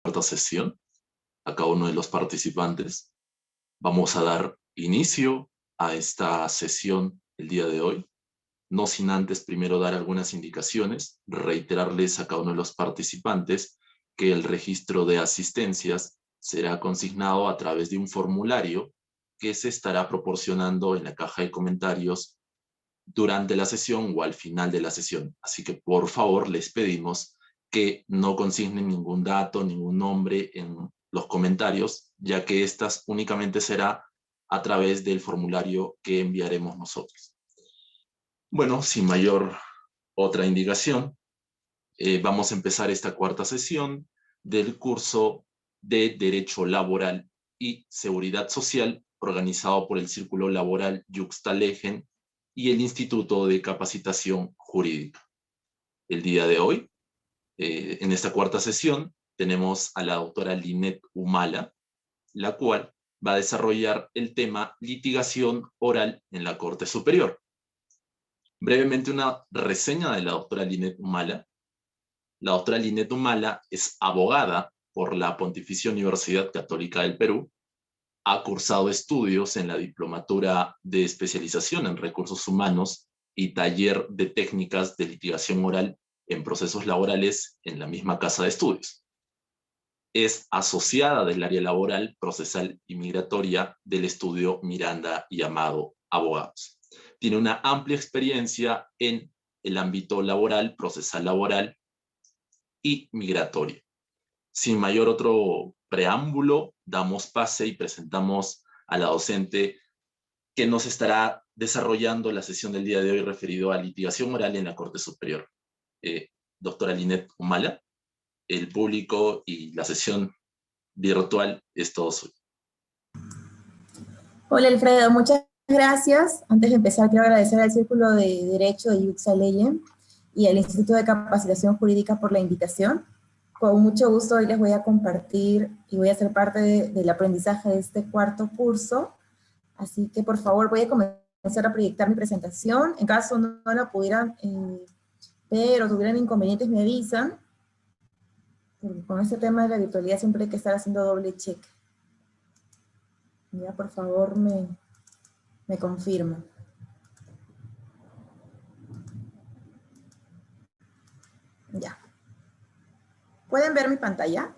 cuarta sesión a cada uno de los participantes. Vamos a dar inicio a esta sesión el día de hoy, no sin antes primero dar algunas indicaciones, reiterarles a cada uno de los participantes que el registro de asistencias será consignado a través de un formulario que se estará proporcionando en la caja de comentarios durante la sesión o al final de la sesión. Así que por favor les pedimos que no consignen ningún dato, ningún nombre en los comentarios, ya que estas únicamente será a través del formulario que enviaremos nosotros. Bueno, sin mayor otra indicación, vamos a empezar esta cuarta sesión del curso de Derecho Laboral y Seguridad Social, organizado por el Círculo Laboral Yuxtalegen y el Instituto de Capacitación Jurídica. El día de hoy, en esta cuarta sesión, tenemos a la doctora Linet Humala, la cual va a desarrollar el tema litigación oral en la Corte Superior. Brevemente una reseña de la doctora Linet Humala. La doctora Linet Humala es abogada por la Pontificia Universidad Católica del Perú, ha cursado estudios en la Diplomatura de Especialización en Recursos Humanos y Taller de Técnicas de Litigación Oral en Procesos Laborales en la misma casa de estudios. Es asociada del área laboral, procesal y migratoria del estudio Miranda y Amado Abogados. Tiene una amplia experiencia en el ámbito laboral, procesal laboral y migratorio. Sin mayor otro preámbulo, damos pase y presentamos a la docente que nos estará desarrollando la sesión del día de hoy referido a litigación oral en la Corte Superior. Doctora Linet Humala, el público y la sesión virtual es todo suyo. Hola Alfredo, muchas gracias. Antes de empezar quiero agradecer al Círculo de Derecho de Yuxtalegen y al Instituto de Capacitación Jurídica por la invitación. Con mucho gusto hoy les voy a compartir y voy a ser parte del aprendizaje de este cuarto curso. Así que por favor voy a comenzar a proyectar mi presentación. En caso no la pudieran ver o tuvieran inconvenientes me avisan. Porque con este tema de la virtualidad siempre hay que estar haciendo doble check. Ya por favor me confirma. Ya. ¿Pueden ver mi pantalla?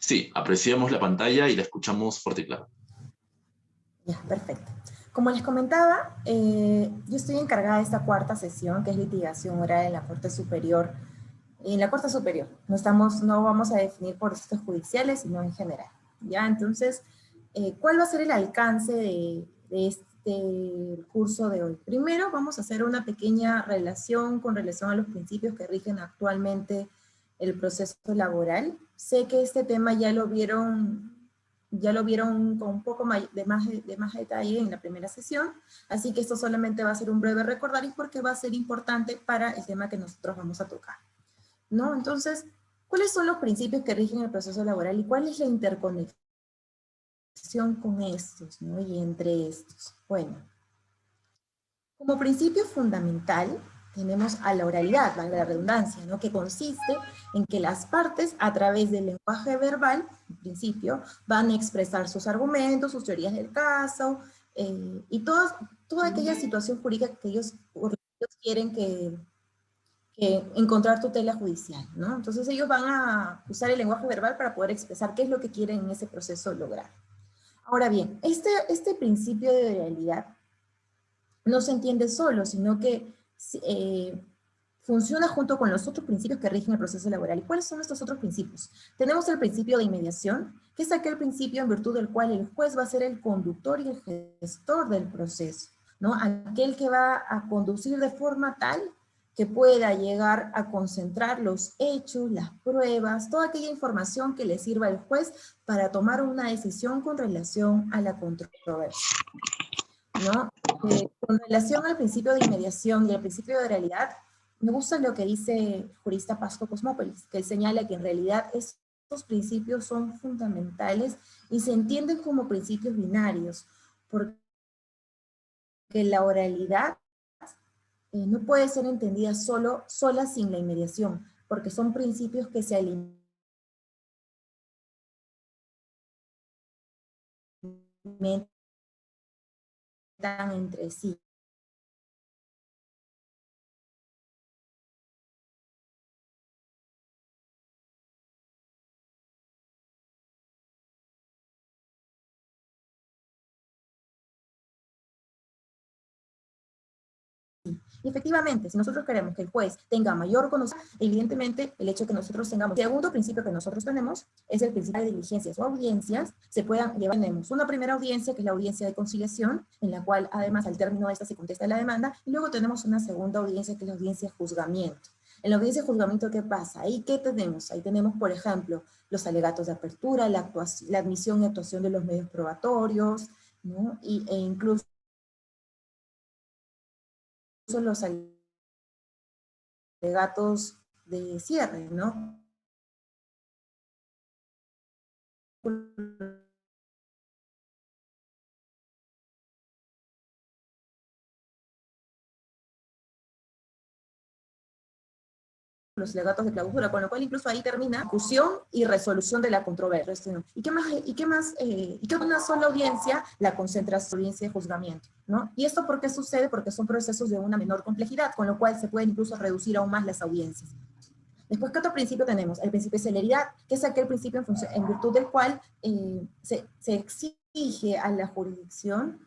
Sí, apreciamos la pantalla y la escuchamos fuerte y claro. Ya, perfecto. Como les comentaba, yo estoy encargada de esta cuarta sesión, que es litigación oral en la Corte Superior. En la Corte Superior, no vamos a definir por procesos judiciales, sino en general. ¿Ya? Entonces, ¿cuál va a ser el alcance de este curso de hoy? Primero, vamos a hacer una pequeña relación con relación a los principios que rigen actualmente el proceso laboral. Sé que este tema ya lo vieron con un poco de más detalle en la primera sesión, así que esto solamente va a ser un breve recordatorio porque va a ser importante para el tema que nosotros vamos a tocar, ¿no? Entonces, ¿cuáles son los principios que rigen el proceso laboral y cuál es la interconexión con estos, ¿no? Y entre estos? Bueno, como principio fundamental tenemos a la oralidad, valga la redundancia, ¿no? Que consiste en que las partes, a través del lenguaje verbal, en principio, van a expresar sus argumentos, sus teorías del caso, y toda aquella situación jurídica que ellos quieren que encontrar tutela judicial, ¿no? Entonces ellos van a usar el lenguaje verbal para poder expresar qué es lo que quieren en ese proceso lograr. Ahora bien, este principio de oralidad no se entiende solo, sino que funciona junto con los otros principios que rigen el proceso laboral. ¿Y cuáles son estos otros principios? Tenemos el principio de inmediación, que es aquel principio en virtud del cual el juez va a ser el conductor y el gestor del proceso, ¿no? Aquel que va a conducir de forma tal que pueda llegar a concentrar los hechos, las pruebas, toda aquella información que le sirva al juez para tomar una decisión con relación a la controversia, ¿no? Con relación al principio de inmediación y al principio de realidad, me gusta lo que dice el jurista Pasco Cosmópolis, que él señala que en realidad estos principios son fundamentales y se entienden como principios binarios, porque la oralidad no puede ser entendida sola sin la inmediación. porque son principios que se alimentan entre sí. Y efectivamente, si nosotros queremos que el juez tenga mayor conocimiento, evidentemente el hecho de que nosotros tengamos, el segundo principio que nosotros tenemos es el principio de diligencias o audiencias, se puedan llevar, tenemos una primera audiencia que es la audiencia de conciliación, en la cual además al término de esta se contesta la demanda, y luego tenemos una segunda audiencia que es la audiencia de juzgamiento. En la audiencia de juzgamiento, ¿qué pasa? Ahí, ¿qué tenemos? Ahí tenemos, por ejemplo, los alegatos de apertura, la admisión y actuación de los medios probatorios, ¿no? E incluso los alegatos de cierre, ¿no? Los alegatos de clausura, con lo cual incluso ahí termina discusión y resolución de la controversia. ¿Y qué más? ¿Y qué una sola audiencia? La concentración de audiencia de juzgamiento, ¿no? ¿Y esto por qué sucede? Porque son procesos de una menor complejidad, con lo cual se pueden incluso reducir aún más las audiencias. Después, ¿qué otro principio tenemos? El principio de celeridad, que es aquel principio en virtud del cual se exige a la jurisdicción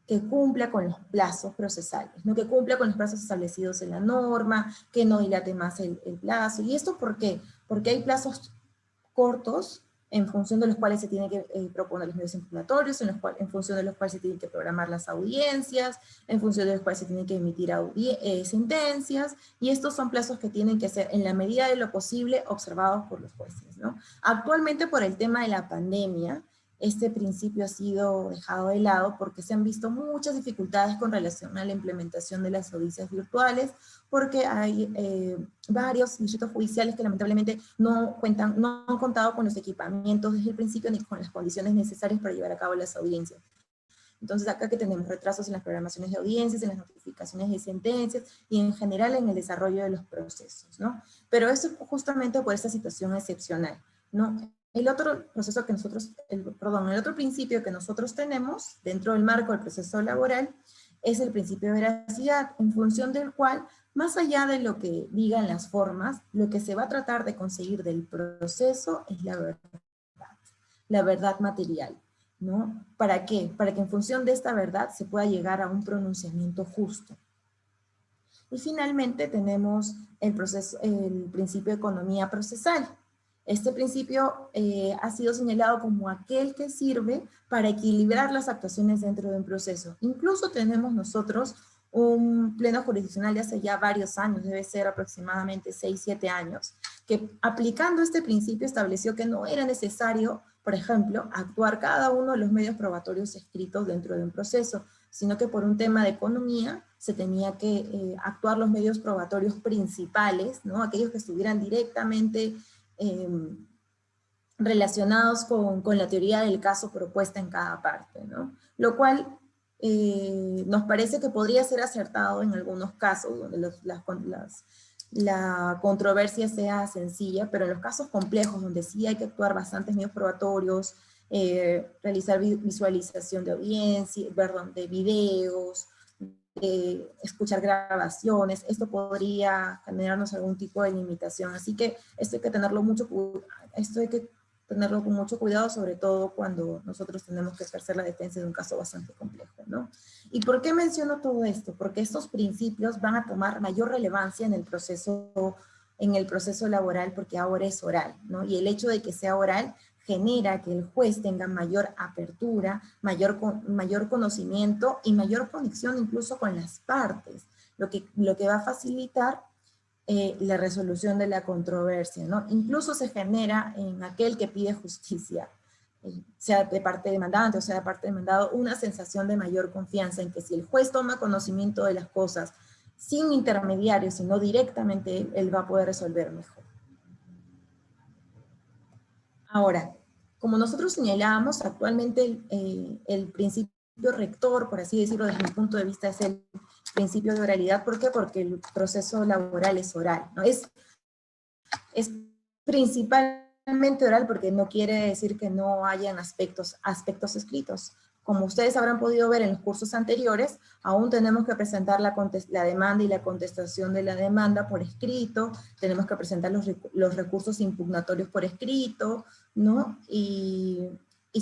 que cumpla con los plazos procesales, ¿no? Que cumpla con los plazos establecidos en la norma, que no dilate más el plazo. ¿Y esto por qué? Porque hay plazos cortos en función de los cuales se tienen que proponer los medios impugnatorios, en función de los cuales se tienen que programar las audiencias, en función de los cuales se tienen que emitir sentencias, y estos son plazos que tienen que ser, en la medida de lo posible, observados por los jueces, ¿no? Actualmente, por el tema de la pandemia, este principio ha sido dejado de lado porque se han visto muchas dificultades con relación a la implementación de las audiencias virtuales, porque hay varios distritos judiciales que lamentablemente no han contado con los equipamientos desde el principio ni con las condiciones necesarias para llevar a cabo las audiencias. Entonces acá que tenemos retrasos en las programaciones de audiencias, en las notificaciones de sentencias y en general en el desarrollo de los procesos, ¿no? Pero eso justamente por esta situación excepcional, ¿no? El otro proceso que nosotros, el otro principio que nosotros tenemos dentro del marco del proceso laboral es el principio de veracidad, en función del cual, más allá de lo que digan las formas, lo que se va a tratar de conseguir del proceso es la verdad material, ¿no? ¿Para qué? Para que en función de esta verdad se pueda llegar a un pronunciamiento justo. Y finalmente tenemos el principio de economía procesal. Este principio ha sido señalado como aquel que sirve para equilibrar las actuaciones dentro de un proceso. Incluso tenemos nosotros un pleno jurisdiccional de hace ya varios años, debe ser aproximadamente 6, 7 años, que aplicando este principio estableció que no era necesario, por ejemplo, actuar cada uno de los medios probatorios escritos dentro de un proceso, sino que por un tema de economía se tenía que actuar los medios probatorios principales, ¿no? Aquellos que estuvieran directamente relacionados con la teoría del caso propuesta en cada parte, ¿no? Lo cual nos parece que podría ser acertado en algunos casos, donde la controversia sea sencilla, pero en los casos complejos, donde sí hay que actuar bastantes medios probatorios, realizar visualización de audiencia, perdón, de videos, escuchar grabaciones, esto podría generarnos algún tipo de limitación. Así que esto hay que tenerlo con mucho cuidado, sobre todo cuando nosotros tenemos que ejercer la defensa de un caso bastante complejo, ¿no? ¿Y por qué menciono todo esto? Porque estos principios van a tomar mayor relevancia en el proceso laboral, porque ahora es oral, ¿no? Y el hecho de que sea oral genera que el juez tenga mayor apertura, mayor conocimiento y mayor conexión incluso con las partes, lo que va a facilitar la resolución de la controversia, ¿no? Incluso se genera en aquel que pide justicia, sea de parte demandante o sea de parte demandado, una sensación de mayor confianza en que si el juez toma conocimiento de las cosas sin intermediarios, sino directamente él va a poder resolver mejor. Ahora, como nosotros señalábamos, actualmente el principio rector, por así decirlo, desde mi punto de vista, es el principio de oralidad. ¿Por qué? Porque el proceso laboral es oral, ¿no? Es Es principalmente oral porque no quiere decir que no hayan aspectos escritos. Como ustedes habrán podido ver en los cursos anteriores, aún tenemos que presentar la demanda y la contestación de la demanda por escrito, tenemos que presentar los recursos impugnatorios por escrito, ¿no? Y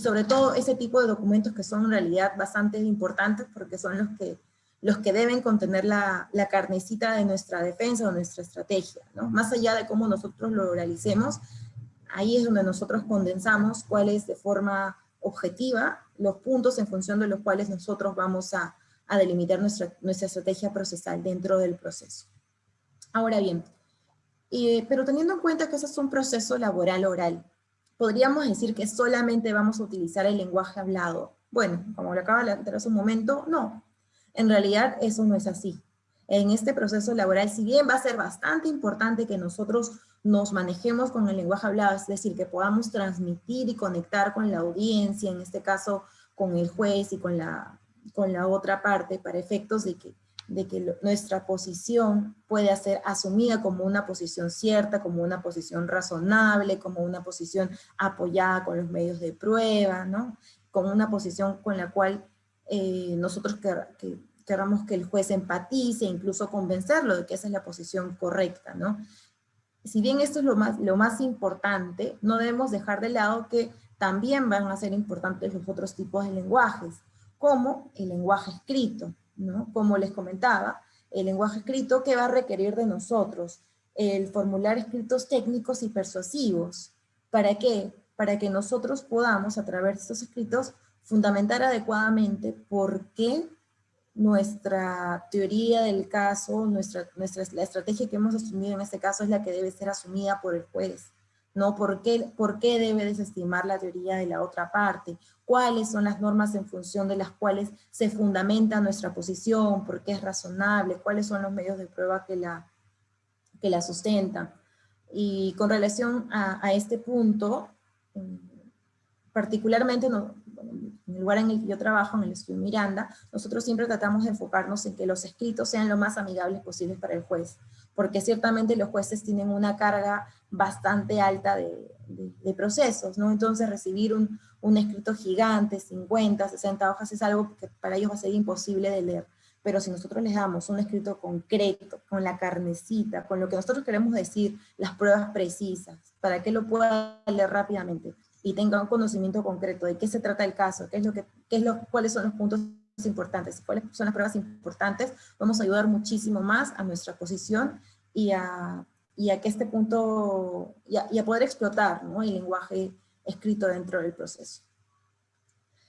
sobre todo ese tipo de documentos que son en realidad bastante importantes porque son los que deben contener la carnecita de nuestra defensa o nuestra estrategia, ¿no? Más allá de cómo nosotros lo realicemos, ahí es donde nosotros condensamos cuáles de forma objetiva los puntos en función de los cuales nosotros vamos a delimitar nuestra estrategia procesal dentro del proceso. Ahora bien, pero teniendo en cuenta que eso es un proceso laboral oral, ¿podríamos decir que solamente vamos a utilizar el lenguaje hablado? Bueno, como lo acaba de plantear hace un momento, no. En realidad eso no es así. En este proceso laboral, si bien va a ser bastante importante que nosotros nos manejemos con el lenguaje hablado, es decir, que podamos transmitir y conectar con la audiencia, en este caso con el juez y con la otra parte, para efectos de que nuestra posición pueda ser asumida como una posición cierta, como una posición razonable, como una posición apoyada con los medios de prueba, ¿no? Como una posición con la cual nosotros queramos que el juez empatice, incluso convencerlo de que esa es la posición correcta, ¿no? Si bien esto es lo más importante, no debemos dejar de lado que también van a ser importantes los otros tipos de lenguajes, como el lenguaje escrito, ¿no? Como les comentaba, el lenguaje escrito que va a requerir de nosotros el formular escritos técnicos y persuasivos. ¿Para qué? Para que nosotros podamos, a través de estos escritos, fundamentar adecuadamente por qué nuestra teoría del caso, la estrategia que hemos asumido en este caso es la que debe ser asumida por el juez, ¿no? ¿Por qué debe desestimar la teoría de la otra parte? ¿Cuáles son las normas en función de las cuales se fundamenta nuestra posición? ¿Por qué es razonable? ¿Cuáles son los medios de prueba que la sustentan? Y con relación a este punto, particularmente en el lugar en el que yo trabajo, en el Estudio Miranda, nosotros siempre tratamos de enfocarnos en que los escritos sean lo más amigables posibles para el juez, porque ciertamente los jueces tienen una carga bastante alta de procesos, ¿no? Entonces recibir un escrito gigante, 50, 60 hojas, es algo que para ellos va a ser imposible de leer. Pero si nosotros les damos un escrito concreto, con la carnecita, con lo que nosotros queremos decir, las pruebas precisas, para que lo pueda leer rápidamente, y tenga un conocimiento concreto de qué se trata el caso, cuáles son los puntos importantes, cuáles son las pruebas importantes, vamos a ayudar muchísimo más a nuestra posición y a que este punto, y a poder explotar, ¿no?, el lenguaje escrito dentro del proceso.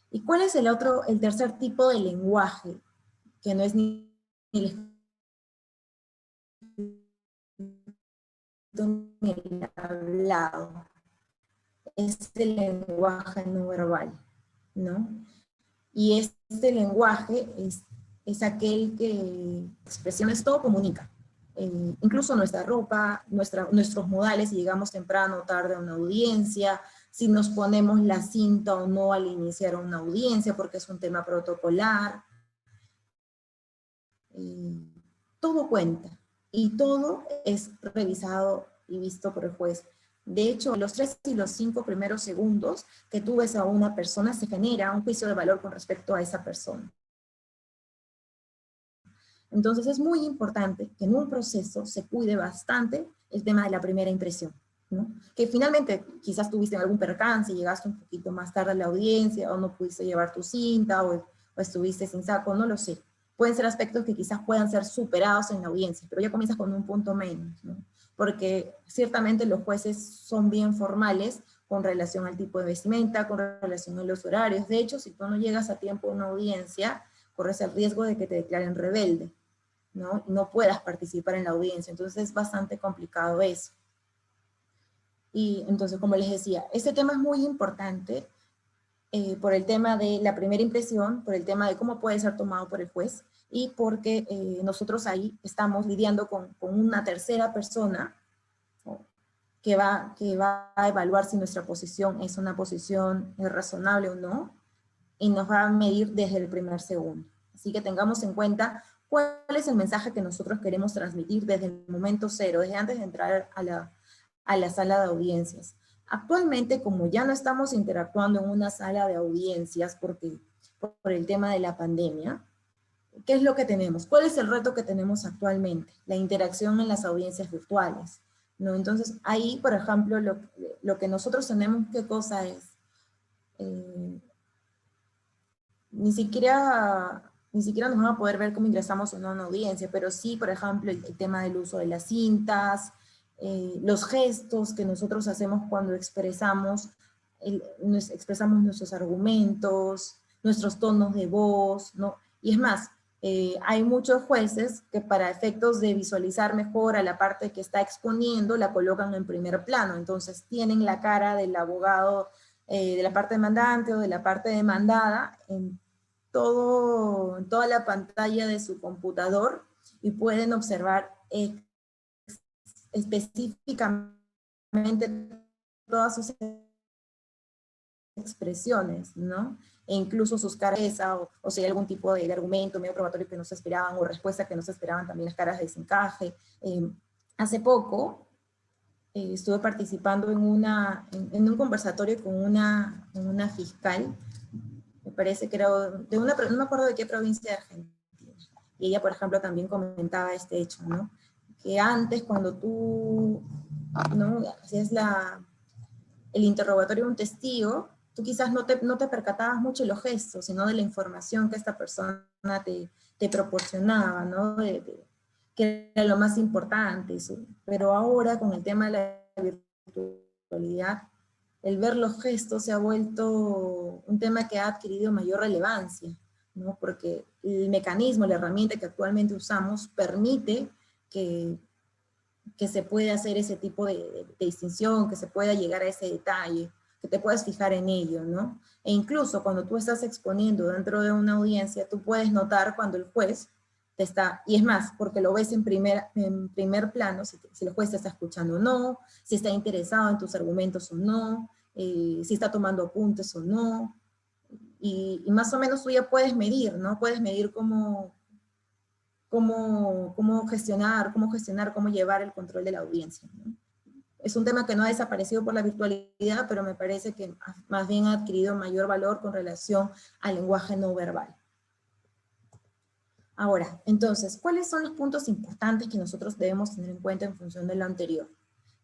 ¿Y cuál es el tercer tipo de lenguaje? Que no es ni el hablado, es el lenguaje no verbal, ¿no? Y este lenguaje es aquel que expresiones todo comunica. Incluso nuestra ropa, nuestros modales, si llegamos temprano o tarde a una audiencia, si nos ponemos la cinta o no al iniciar una audiencia, porque es un tema protocolar. Todo cuenta, y todo es revisado y visto por el juez. De hecho, los 3 y los 5 primeros segundos que tú ves a una persona, se genera un juicio de valor con respecto a esa persona. Entonces es muy importante que en un proceso se cuide bastante el tema de la primera impresión, ¿no? Que finalmente quizás tuviste algún percance, llegaste un poquito más tarde a la audiencia, o no pudiste llevar tu cinta, o estuviste sin saco, no lo sé. Pueden ser aspectos que quizás puedan ser superados en la audiencia, pero ya comienzas con un punto menos, ¿no? Porque ciertamente los jueces son bien formales con relación al tipo de vestimenta, con relación a los horarios. De hecho, si tú no llegas a tiempo a una audiencia, corres el riesgo de que te declaren rebelde, ¿no? Y no puedas participar en la audiencia. Entonces es bastante complicado eso. Y entonces, como les decía, este tema es muy importante por el tema de la primera impresión, por el tema de cómo puede ser tomado por el juez, y porque nosotros ahí estamos lidiando con una tercera persona, ¿no?, que va a evaluar si nuestra posición es una posición razonable o no, y nos va a medir desde el primer segundo. Así que tengamos en cuenta cuál es el mensaje que nosotros queremos transmitir desde el momento cero, desde antes de entrar a a la sala de audiencias. Actualmente, como ya no estamos interactuando en una sala de audiencias por el tema de la pandemia, ¿qué es lo que tenemos? ¿Cuál es el reto que tenemos actualmente? La interacción en las audiencias virtuales, ¿no? Entonces, ahí, por ejemplo, lo que nosotros tenemos, ¿qué cosa es? Ni siquiera nos van a poder ver cómo ingresamos o no a una audiencia, pero sí, por ejemplo, el tema del uso de las cintas, los gestos que nosotros hacemos cuando expresamos nuestros argumentos, nuestros tonos de voz, ¿no? Y es más, hay muchos jueces que para efectos de visualizar mejor a la parte que está exponiendo, la colocan en primer plano, entonces tienen la cara del abogado de la parte demandante o de la parte demandada en toda la pantalla de su computador y pueden observar específicamente todas sus expresiones, ¿no? E incluso sus caras, o si hay algún tipo de argumento medio probatorio que no se esperaban, o respuesta que no se esperaban, también las caras de desencaje. Hace poco estuve participando en un conversatorio con una fiscal, me parece que era no me acuerdo de qué provincia de Argentina. Y ella, por ejemplo, también comentaba este hecho, ¿no? Que antes, cuando tú, ¿no? hacías el interrogatorio de un testigo, tú quizás no te percatabas mucho de los gestos, sino de la información que esta persona te proporcionaba, ¿no? Que era lo más importante. Pero ahora, con el tema de la virtualidad, el ver los gestos se ha vuelto un tema que ha adquirido mayor relevancia, ¿no? Porque el mecanismo, la herramienta que actualmente usamos permite que se pueda hacer ese tipo de distinción, que se pueda llegar a ese detalle, que te puedas fijar en ello, ¿no? E incluso cuando tú estás exponiendo dentro de una audiencia, tú puedes notar cuando el juez te está, y es más, porque lo ves en primer plano, si el juez te está escuchando o no, si está interesado en tus argumentos o no, si está tomando apuntes o no, y más o menos tú ya puedes medir, ¿no? Puedes medir cómo gestionar, cómo llevar el control de la audiencia, ¿no? Es un tema que no ha desaparecido por la virtualidad, pero me parece que más bien ha adquirido mayor valor con relación al lenguaje no verbal. Ahora, entonces, ¿cuáles son los puntos importantes que nosotros debemos tener en cuenta en función de lo anterior?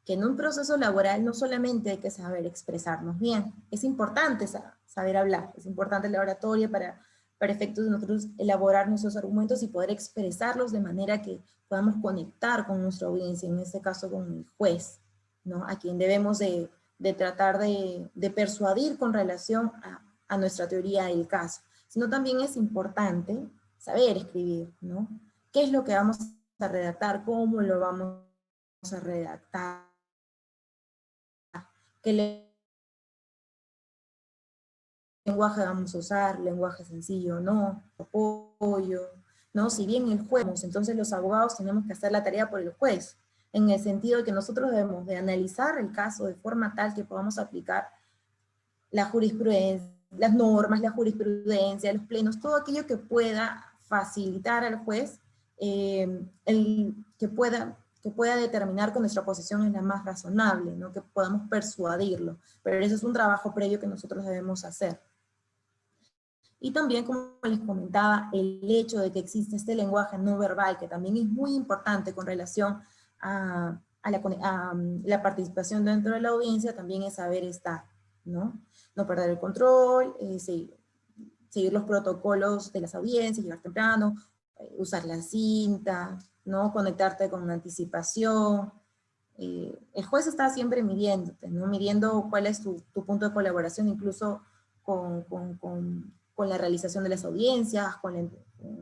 Que en un proceso laboral no solamente hay que saber expresarnos bien, es importante saber hablar, es importante la oratoria para efectos de nosotros elaborar nuestros argumentos y poder expresarlos de manera que podamos conectar con nuestra audiencia, en este caso con el juez, ¿no? A quien debemos de tratar de persuadir con relación a nuestra teoría del caso. Sino también es importante saber escribir, ¿no? ¿Qué es lo que vamos a redactar? ¿Cómo lo vamos a redactar? ¿Qué lenguaje vamos a usar? ¿Lenguaje sencillo? ¿No? ¿Apoyo? ¿No? Si bien el juez, entonces los abogados tenemos que hacer la tarea por el juez, en el sentido de que nosotros debemos de analizar el caso de forma tal que podamos aplicar la jurisprudencia, las normas, la jurisprudencia, los plenos, todo aquello que pueda facilitar al juez que pueda determinar que nuestra posición es la más razonable, ¿no? Que podamos persuadirlo. Pero eso es un trabajo previo que nosotros debemos hacer. Y también, como les comentaba, el hecho de que existe este lenguaje no verbal, que también es muy importante con relación a la participación dentro de la audiencia, también es saber estar, ¿no? No perder el control, seguir los protocolos de las audiencias, llegar temprano, usar la cinta, ¿no? Conectarte con anticipación. El juez está siempre midiéndote, ¿no? Midiendo cuál es tu punto de colaboración, incluso con la realización de las audiencias, con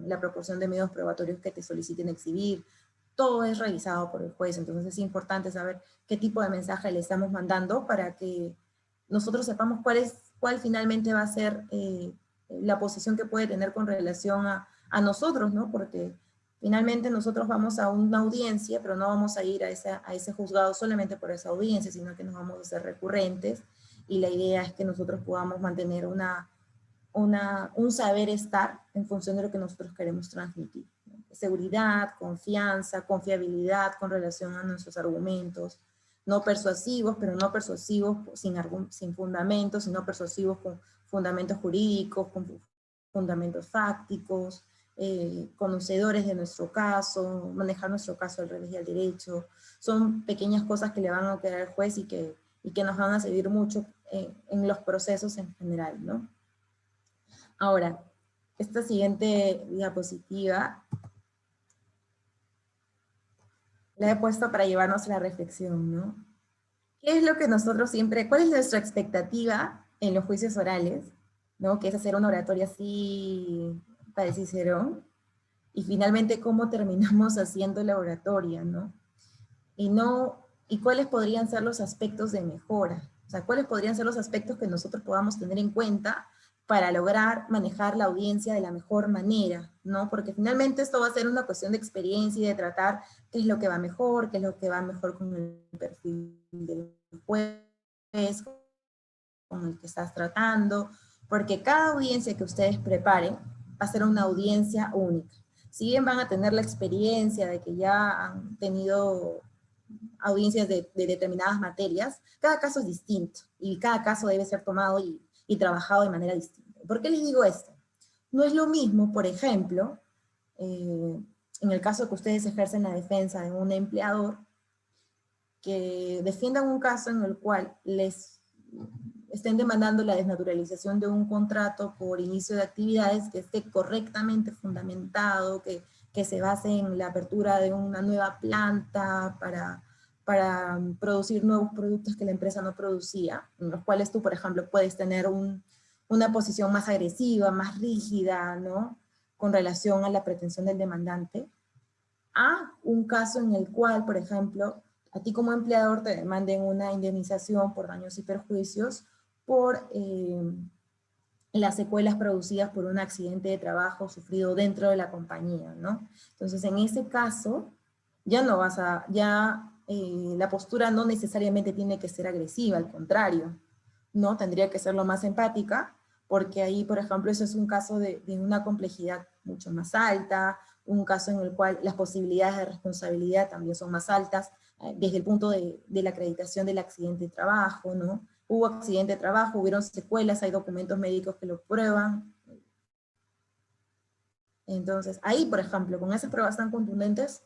la proporción de medios probatorios que te soliciten exhibir. Todo es revisado por el juez, entonces es importante saber qué tipo de mensaje le estamos mandando para que nosotros sepamos cuál finalmente va a ser la posición que puede tener con relación a nosotros, ¿no? Porque finalmente nosotros vamos a una audiencia, pero no vamos a ir a ese juzgado solamente por esa audiencia, sino que nos vamos a hacer recurrentes, y la idea es que nosotros podamos mantener un saber estar en función de lo que nosotros queremos transmitir, ¿no? Seguridad, confianza, confiabilidad con relación a nuestros argumentos, no persuasivos, pero no persuasivos sin fundamentos, sino persuasivos con fundamentos jurídicos, con fundamentos fácticos, conocedores de nuestro caso, manejar nuestro caso al revés y al derecho. Son pequeñas cosas que le van a quedar al juez y que nos van a servir mucho en los procesos en general, ¿no? Ahora, esta siguiente diapositiva la he puesto para llevarnos a la reflexión, ¿no? ¿Qué es lo que nosotros siempre, cuál es nuestra expectativa en los juicios orales, ¿no? Que es hacer una oratoria así para el Cicerón, y finalmente cómo terminamos haciendo la oratoria, ¿no? Y cuáles podrían ser los aspectos de mejora, o sea, cuáles podrían ser los aspectos que nosotros podamos tener en cuenta para lograr manejar la audiencia de la mejor manera, ¿no? Porque finalmente esto va a ser una cuestión de experiencia y de tratar qué es lo que va mejor, qué es lo que va mejor con el perfil del juez, con el que estás tratando, porque cada audiencia que ustedes preparen va a ser una audiencia única. Si bien van a tener la experiencia de que ya han tenido audiencias de determinadas materias, cada caso es distinto y cada caso debe ser tomado y trabajado de manera distinta. ¿Por qué les digo esto? No es lo mismo, por ejemplo, en el caso que ustedes ejercen la defensa de un empleador, que defiendan un caso en el cual les estén demandando la desnaturalización de un contrato por inicio de actividades que esté correctamente fundamentado, que se base en la apertura de una nueva planta para producir nuevos productos que la empresa no producía, en los cuales tú, por ejemplo, puedes tener una posición más agresiva, más rígida, ¿no? Con relación a la pretensión del demandante, a un caso en el cual, por ejemplo, a ti como empleador te demanden una indemnización por daños y perjuicios por las secuelas producidas por un accidente de trabajo sufrido dentro de la compañía, ¿no? Entonces, en ese caso, ya no vas a, la postura no necesariamente tiene que ser agresiva, al contrario, ¿no? Tendría que ser lo más empática, porque ahí, por ejemplo, eso es un caso de una complejidad mucho más alta, un caso en el cual las posibilidades de responsabilidad también son más altas, desde el punto de la acreditación del accidente de trabajo, ¿no? Hubo accidente de trabajo, hubieron secuelas, hay documentos médicos que lo prueban. Entonces, ahí, por ejemplo, con esas pruebas tan contundentes,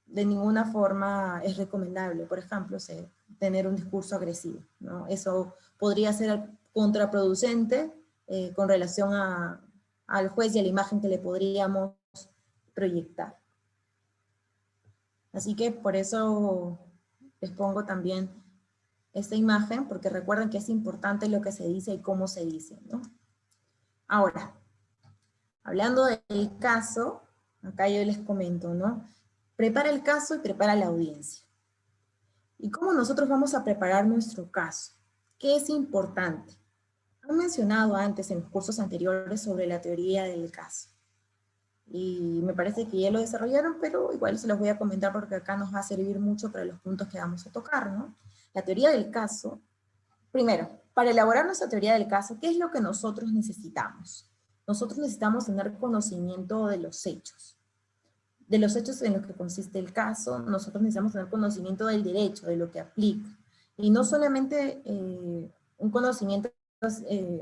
de ninguna forma es recomendable, por ejemplo, tener un discurso agresivo, ¿no? Eso podría ser contraproducente con relación al juez y a la imagen que le podríamos proyectar. Así que por eso les pongo también esta imagen, porque recuerden que es importante lo que se dice y cómo se dice, ¿no? Ahora, hablando del caso, acá yo les comento, ¿no? Prepara el caso y prepara la audiencia. ¿Y cómo nosotros vamos a preparar nuestro caso? ¿Qué es importante? Han mencionado antes en los cursos anteriores sobre la teoría del caso. Y me parece que ya lo desarrollaron, pero igual se los voy a comentar porque acá nos va a servir mucho para los puntos que vamos a tocar, ¿no? La teoría del caso, primero, para elaborar nuestra teoría del caso, ¿qué es lo que nosotros necesitamos? Nosotros necesitamos tener conocimiento de los hechos en los que consiste el caso. Nosotros necesitamos tener conocimiento del derecho, de lo que aplica. Y no solamente un conocimiento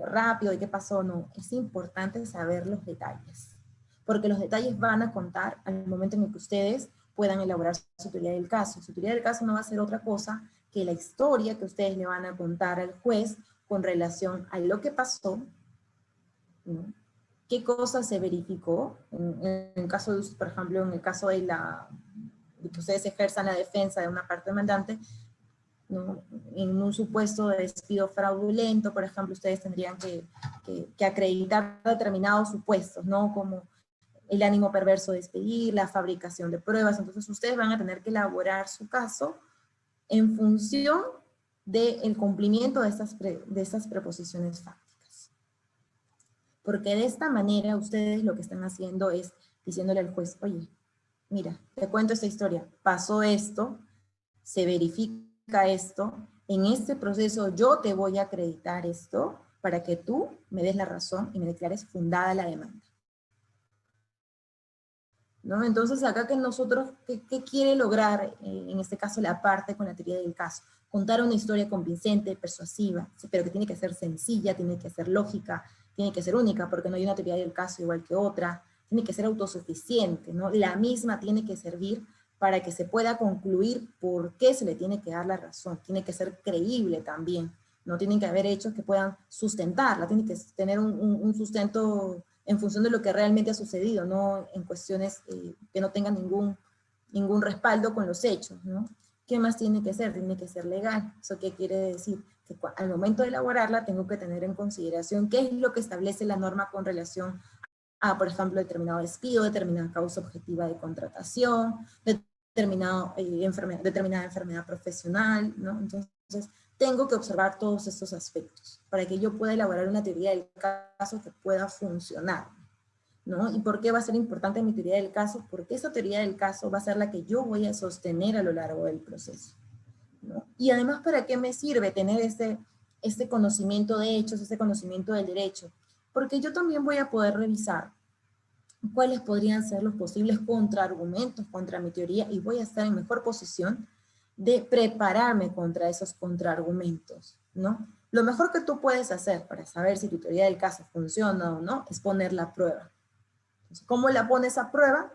rápido de qué pasó, no. Es importante saber los detalles. Porque los detalles van a contar al momento en el que ustedes puedan elaborar su teoría del caso. Su teoría del caso no va a ser otra cosa que la historia que ustedes le van a contar al juez con relación a lo que pasó, ¿no? ¿Qué cosa se verificó? En el caso de, por ejemplo, en el caso de que ustedes ejerzan la defensa de una parte demandante, ¿no? En un supuesto de despido fraudulento, por ejemplo, ustedes tendrían que acreditar determinados supuestos, ¿no? Como el ánimo perverso de despedir, la fabricación de pruebas. Entonces ustedes van a tener que elaborar su caso en función del cumplimiento de estas preposiciones fácticas. Porque de esta manera ustedes lo que están haciendo es diciéndole al juez, oye, mira, te cuento esta historia, pasó esto, se verifica esto, en este proceso yo te voy a acreditar esto para que tú me des la razón y me declares fundada la demanda. ¿no? Entonces, acá que nosotros, ¿qué quiere lograr, en este caso, la parte con la teoría del caso? Contar una historia convincente, persuasiva, sí, pero que tiene que ser sencilla, tiene que ser lógica, tiene que ser única, porque no hay una teoría del caso igual que otra, tiene que ser autosuficiente, ¿no? La misma tiene que servir para que se pueda concluir por qué se le tiene que dar la razón, tiene que ser creíble también, no tienen que haber hechos que puedan sustentarla, tiene que tener un sustento en función de lo que realmente ha sucedido, no en cuestiones que no tengan ningún respaldo con los hechos, ¿no? ¿Qué más tiene que ser? Tiene que ser legal. ¿Eso qué quiere decir? Que al momento de elaborarla tengo que tener en consideración qué es lo que establece la norma con relación a, por ejemplo, determinado despido, determinada causa objetiva de contratación, determinada enfermedad profesional, ¿no? Entonces, tengo que observar todos estos aspectos para que yo pueda elaborar una teoría del caso que pueda funcionar, ¿no? ¿Y por qué va a ser importante mi teoría del caso? Porque esa teoría del caso va a ser la que yo voy a sostener a lo largo del proceso, ¿no? Y además, ¿para qué me sirve tener este conocimiento de hechos, este conocimiento del derecho? Porque yo también voy a poder revisar cuáles podrían ser los posibles contraargumentos contra mi teoría y voy a estar en mejor posición de prepararme contra esos contraargumentos, ¿no? Lo mejor que tú puedes hacer para saber si tu teoría del caso funciona o no es ponerla a prueba. Entonces, ¿cómo la pones a prueba?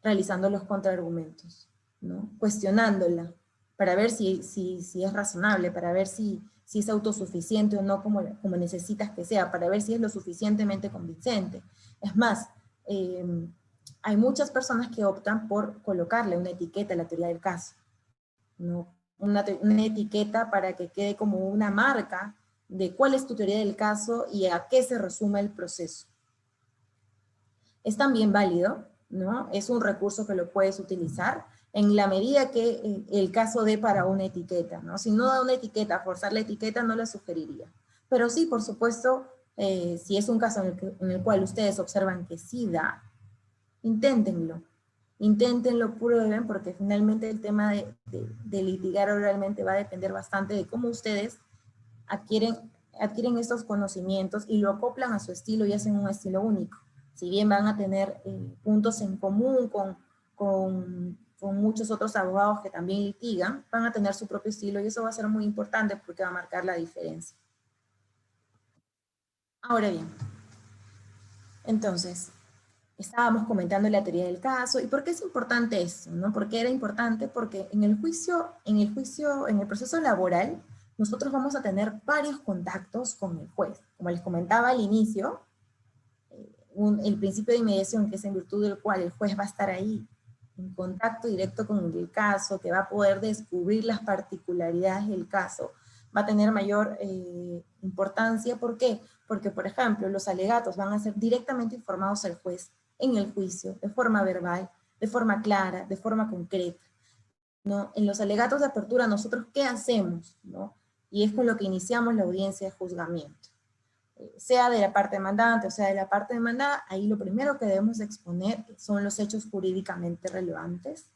Realizando los contraargumentos, ¿no? Cuestionándola para ver si es razonable, para ver si es autosuficiente o no como necesitas que sea, para ver si es lo suficientemente convincente. Es más, eh, hay muchas personas que optan por colocarle una etiqueta a la teoría del caso, ¿no? Una etiqueta para que quede como una marca de cuál es tu teoría del caso y a qué se resume el proceso. Es también válido, ¿no? Es un recurso que lo puedes utilizar en la medida que el caso dé para una etiqueta, ¿no? Si no da una etiqueta, forzar la etiqueta no la sugeriría. Pero sí, por supuesto, si es un caso en el cual ustedes observan que sí da, inténtenlo. Inténtenlo, prueben, porque finalmente el tema de litigar oralmente va a depender bastante de cómo ustedes adquieren estos conocimientos y lo acoplan a su estilo y hacen un estilo único. Si bien van a tener puntos en común con muchos otros abogados que también litigan, van a tener su propio estilo y eso va a ser muy importante porque va a marcar la diferencia. Ahora bien, entonces, estábamos comentando la teoría del caso, ¿y por qué es importante eso? ¿No? ¿Por qué era importante? Porque en el proceso laboral, nosotros vamos a tener varios contactos con el juez. Como les comentaba al inicio, el principio de inmediación, que es en virtud del cual el juez va a estar ahí, en contacto directo con el caso, que va a poder descubrir las particularidades del caso, va a tener mayor importancia. ¿Por qué? Porque, por ejemplo, los alegatos van a ser directamente informados al juez en el juicio, de forma verbal, de forma clara, de forma concreta, ¿no? En los alegatos de apertura, ¿nosotros qué hacemos? ¿No? Y es con lo que iniciamos la audiencia de juzgamiento. Sea de la parte demandante o sea de la parte demandada, ahí lo primero que debemos exponer son los hechos jurídicamente relevantes.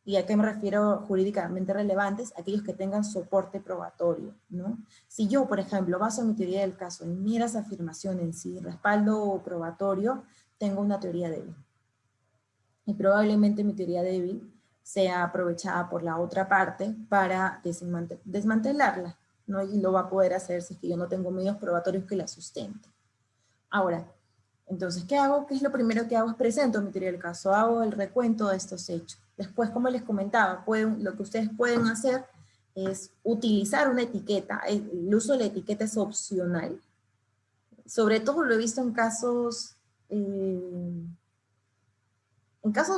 ¿Y a qué me refiero jurídicamente relevantes? Aquellos que tengan soporte probatorio, ¿no? Si yo, por ejemplo, baso mi teoría del caso en meras afirmaciones, sin respaldo probatorio, tengo una teoría débil. Y probablemente mi teoría débil sea aprovechada por la otra parte para desmantelarla, ¿no? Y lo va a poder hacer si es que yo no tengo medios probatorios que la sustenten. Ahora, entonces, ¿qué hago? ¿Qué es lo primero que hago? Es presento mi teoría del caso, hago el recuento de estos hechos. Después, como les comentaba, lo que ustedes pueden hacer es utilizar una etiqueta. El uso de la etiqueta es opcional. Sobre todo lo he visto en casos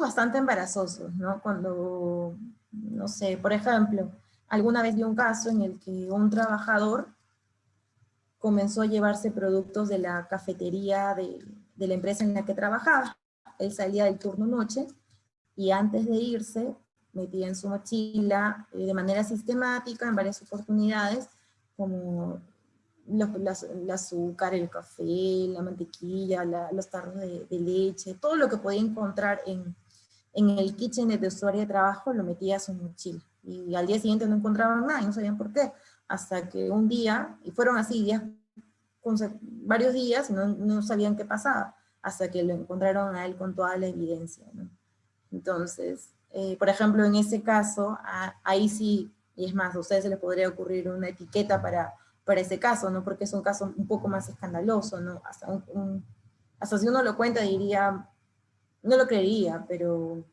bastante embarazosos, ¿no? Cuando, no sé, por ejemplo, alguna vez vi un caso en el que un trabajador comenzó a llevarse productos de la cafetería de la empresa en la que trabajaba. Él salía del turno noche y antes de irse metía en su mochila de manera sistemática en varias oportunidades como el azúcar, el café, la mantequilla, los tarros de leche, todo lo que podía encontrar en el kitchen de usuario de trabajo lo metía a su mochila. Y al día siguiente no encontraban nada y no sabían por qué. Hasta que un día, y fueron así varios días, y no sabían qué pasaba. hasta que lo encontraron a él con toda la evidencia, ¿no? Entonces, por ejemplo, en ese caso, ahí sí, y es más, a ustedes se les podría ocurrir una etiqueta para ese caso, ¿no? Porque es un caso un poco más escandaloso, ¿no? Hasta si uno lo cuenta diría, no lo creería, pero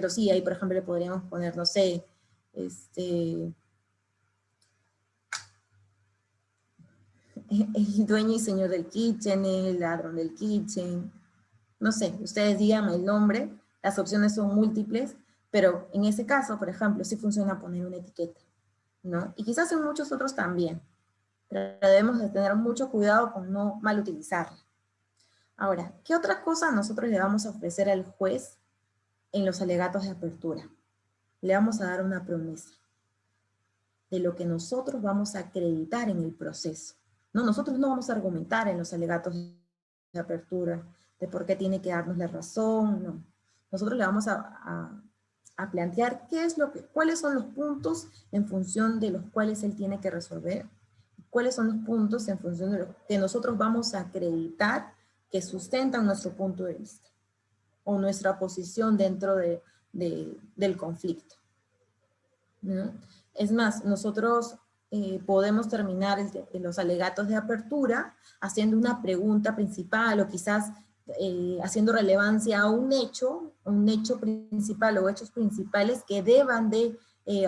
sí, ahí por ejemplo le podríamos poner, no sé, el dueño y señor del kitchen, el ladrón del kitchen, no sé, ustedes díganme el nombre, las opciones son múltiples, pero en ese caso, por ejemplo, sí funciona poner una etiqueta, ¿no? Y quizás en muchos otros también, pero debemos de tener mucho cuidado con no mal utilizarla. Ahora, ¿qué otra cosa nosotros le vamos a ofrecer al juez en los alegatos de apertura? Le vamos a dar una promesa de lo que nosotros vamos a acreditar en el proceso. No, nosotros no vamos a argumentar en los alegatos de apertura de por qué tiene que darnos la razón, no. Nosotros le vamos a plantear cuáles son los puntos en función de los cuales él tiene que resolver, cuáles son los puntos en función de los que nosotros vamos a acreditar que sustentan nuestro punto de vista o nuestra posición dentro del conflicto, ¿no? Es más, nosotros podemos terminar los alegatos de apertura haciendo una pregunta principal o quizás haciendo relevancia a un hecho principal o hechos principales que deban de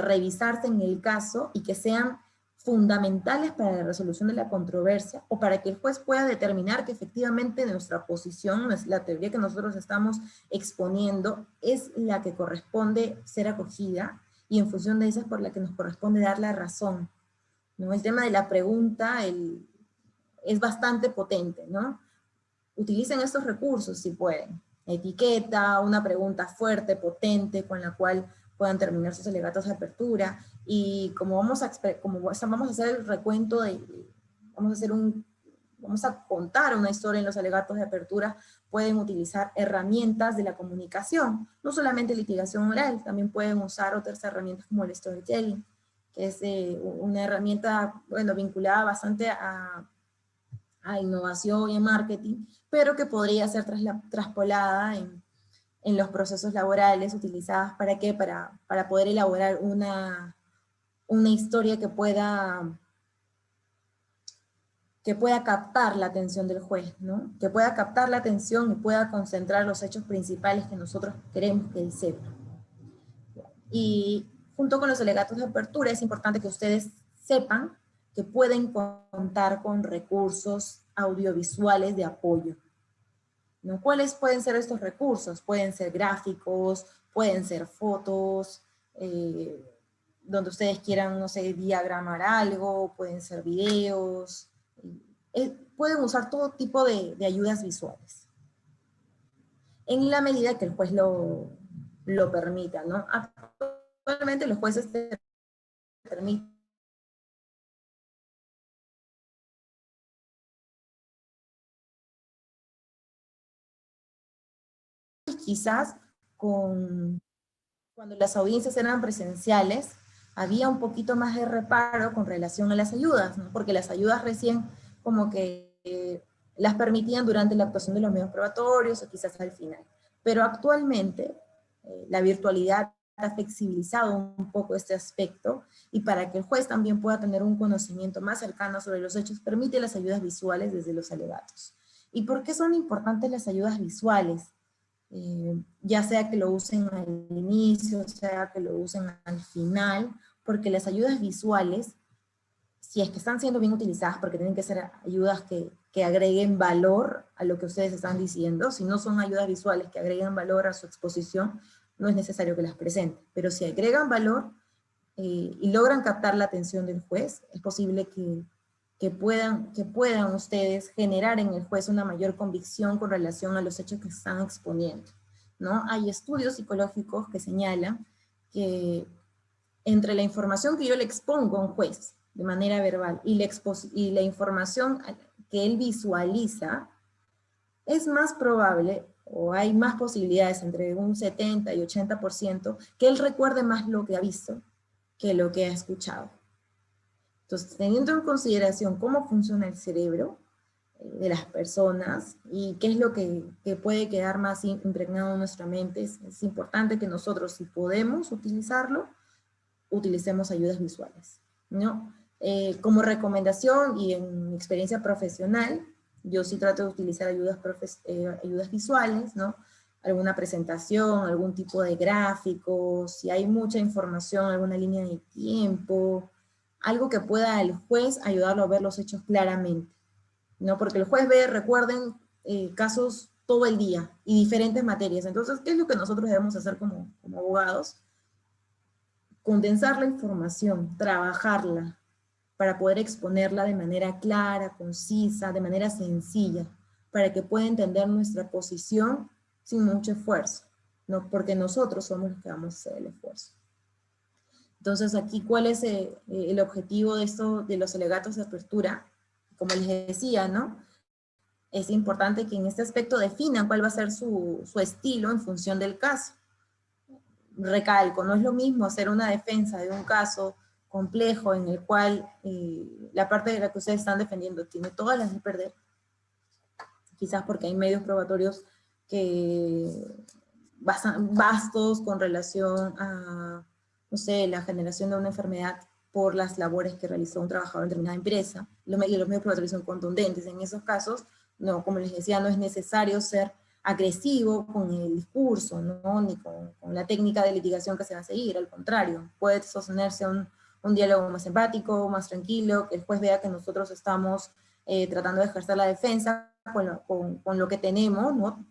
revisarse en el caso y que sean fundamentales para la resolución de la controversia o para que el juez pueda determinar que efectivamente nuestra posición, la teoría que nosotros estamos exponiendo, es la que corresponde ser acogida y en función de esa es por la que nos corresponde dar la razón, ¿no? El tema de la pregunta es bastante potente, ¿no? Utilicen estos recursos si pueden. Etiqueta, una pregunta fuerte, potente, con la cual puedan terminar sus alegatos de apertura. Y como vamos a hacer el recuento, vamos a contar una historia en los alegatos de apertura, pueden utilizar herramientas de la comunicación, no solamente litigación oral, también pueden usar otras herramientas como el storytelling, que es una herramienta, bueno, vinculada bastante a innovación y a marketing, pero que podría ser traspolada en los procesos laborales utilizadas ¿para qué? Para poder elaborar una historia que pueda captar la atención del juez, ¿no? Que pueda captar la atención y pueda concentrar los hechos principales que nosotros queremos que él sepa. Y junto con los alegatos de apertura es importante que ustedes sepan que pueden contar con recursos audiovisuales de apoyo, ¿no? ¿Cuáles pueden ser estos recursos? Pueden ser gráficos, pueden ser fotos, donde ustedes quieran, no sé, diagramar algo, pueden ser videos, pueden usar todo tipo de ayudas visuales, en la medida que el juez lo permita, ¿no? Actualmente los jueces te permiten quizás cuando las audiencias eran presenciales, había un poquito más de reparo con relación a las ayudas, ¿no? Porque las ayudas recién como que las permitían durante la actuación de los medios probatorios o quizás al final. Pero actualmente la virtualidad ha flexibilizado un poco este aspecto y para que el juez también pueda tener un conocimiento más cercano sobre los hechos, permite las ayudas visuales desde los alegatos. ¿Y por qué son importantes las ayudas visuales? Ya sea que lo usen al inicio, sea que lo usen al final, porque las ayudas visuales, si es que están siendo bien utilizadas, porque tienen que ser ayudas que agreguen valor a lo que ustedes están diciendo, si no son ayudas visuales que agreguen valor a su exposición, no es necesario que las presenten, pero si agregan valor y logran captar la atención del juez, es posible que puedan ustedes generar en el juez una mayor convicción con relación a los hechos que están exponiendo, ¿no? Hay estudios psicológicos que señalan que entre la información que yo le expongo a un juez de manera verbal y la información que él visualiza, es más probable, o hay más posibilidades, entre un 70 y 80%, que él recuerde más lo que ha visto que lo que ha escuchado. Entonces, teniendo en consideración cómo funciona el cerebro, de las personas y qué es lo que puede quedar más impregnado en nuestra mente. Es importante que nosotros, si podemos utilizarlo, utilicemos ayudas visuales, ¿no? Como recomendación y en mi experiencia profesional, yo sí trato de utilizar ayudas visuales, ¿no? Alguna presentación, algún tipo de gráfico, si hay mucha información, alguna línea de tiempo, algo que pueda el juez ayudarlo a ver los hechos claramente, ¿no? Porque el juez ve, recuerden, casos todo el día y diferentes materias. Entonces, ¿qué es lo que nosotros debemos hacer como abogados? Condensar la información, trabajarla, para poder exponerla de manera clara, concisa, de manera sencilla, para que pueda entender nuestra posición sin mucho esfuerzo, ¿no? Porque nosotros somos los que vamos a hacer el esfuerzo. Entonces, aquí, ¿cuál es el objetivo de esto, de los alegatos de apertura? Como les decía, ¿no? Es importante que en este aspecto definan cuál va a ser su estilo en función del caso. Recalco, no es lo mismo hacer una defensa de un caso complejo en el cual la parte de la que ustedes están defendiendo tiene todas las de perder, quizás porque hay medios probatorios que vastos con relación a, no sé, la generación de una enfermedad por las labores que realizó un trabajador en determinada empresa, y los medios probatorios son contundentes. En esos casos, no, como les decía, no es necesario ser agresivo con el discurso, ¿no? Ni con la técnica de litigación que se va a seguir, al contrario, puede sostenerse un diálogo más empático, más tranquilo, que el juez vea que nosotros estamos tratando de ejercer la defensa con lo que tenemos, ¿no?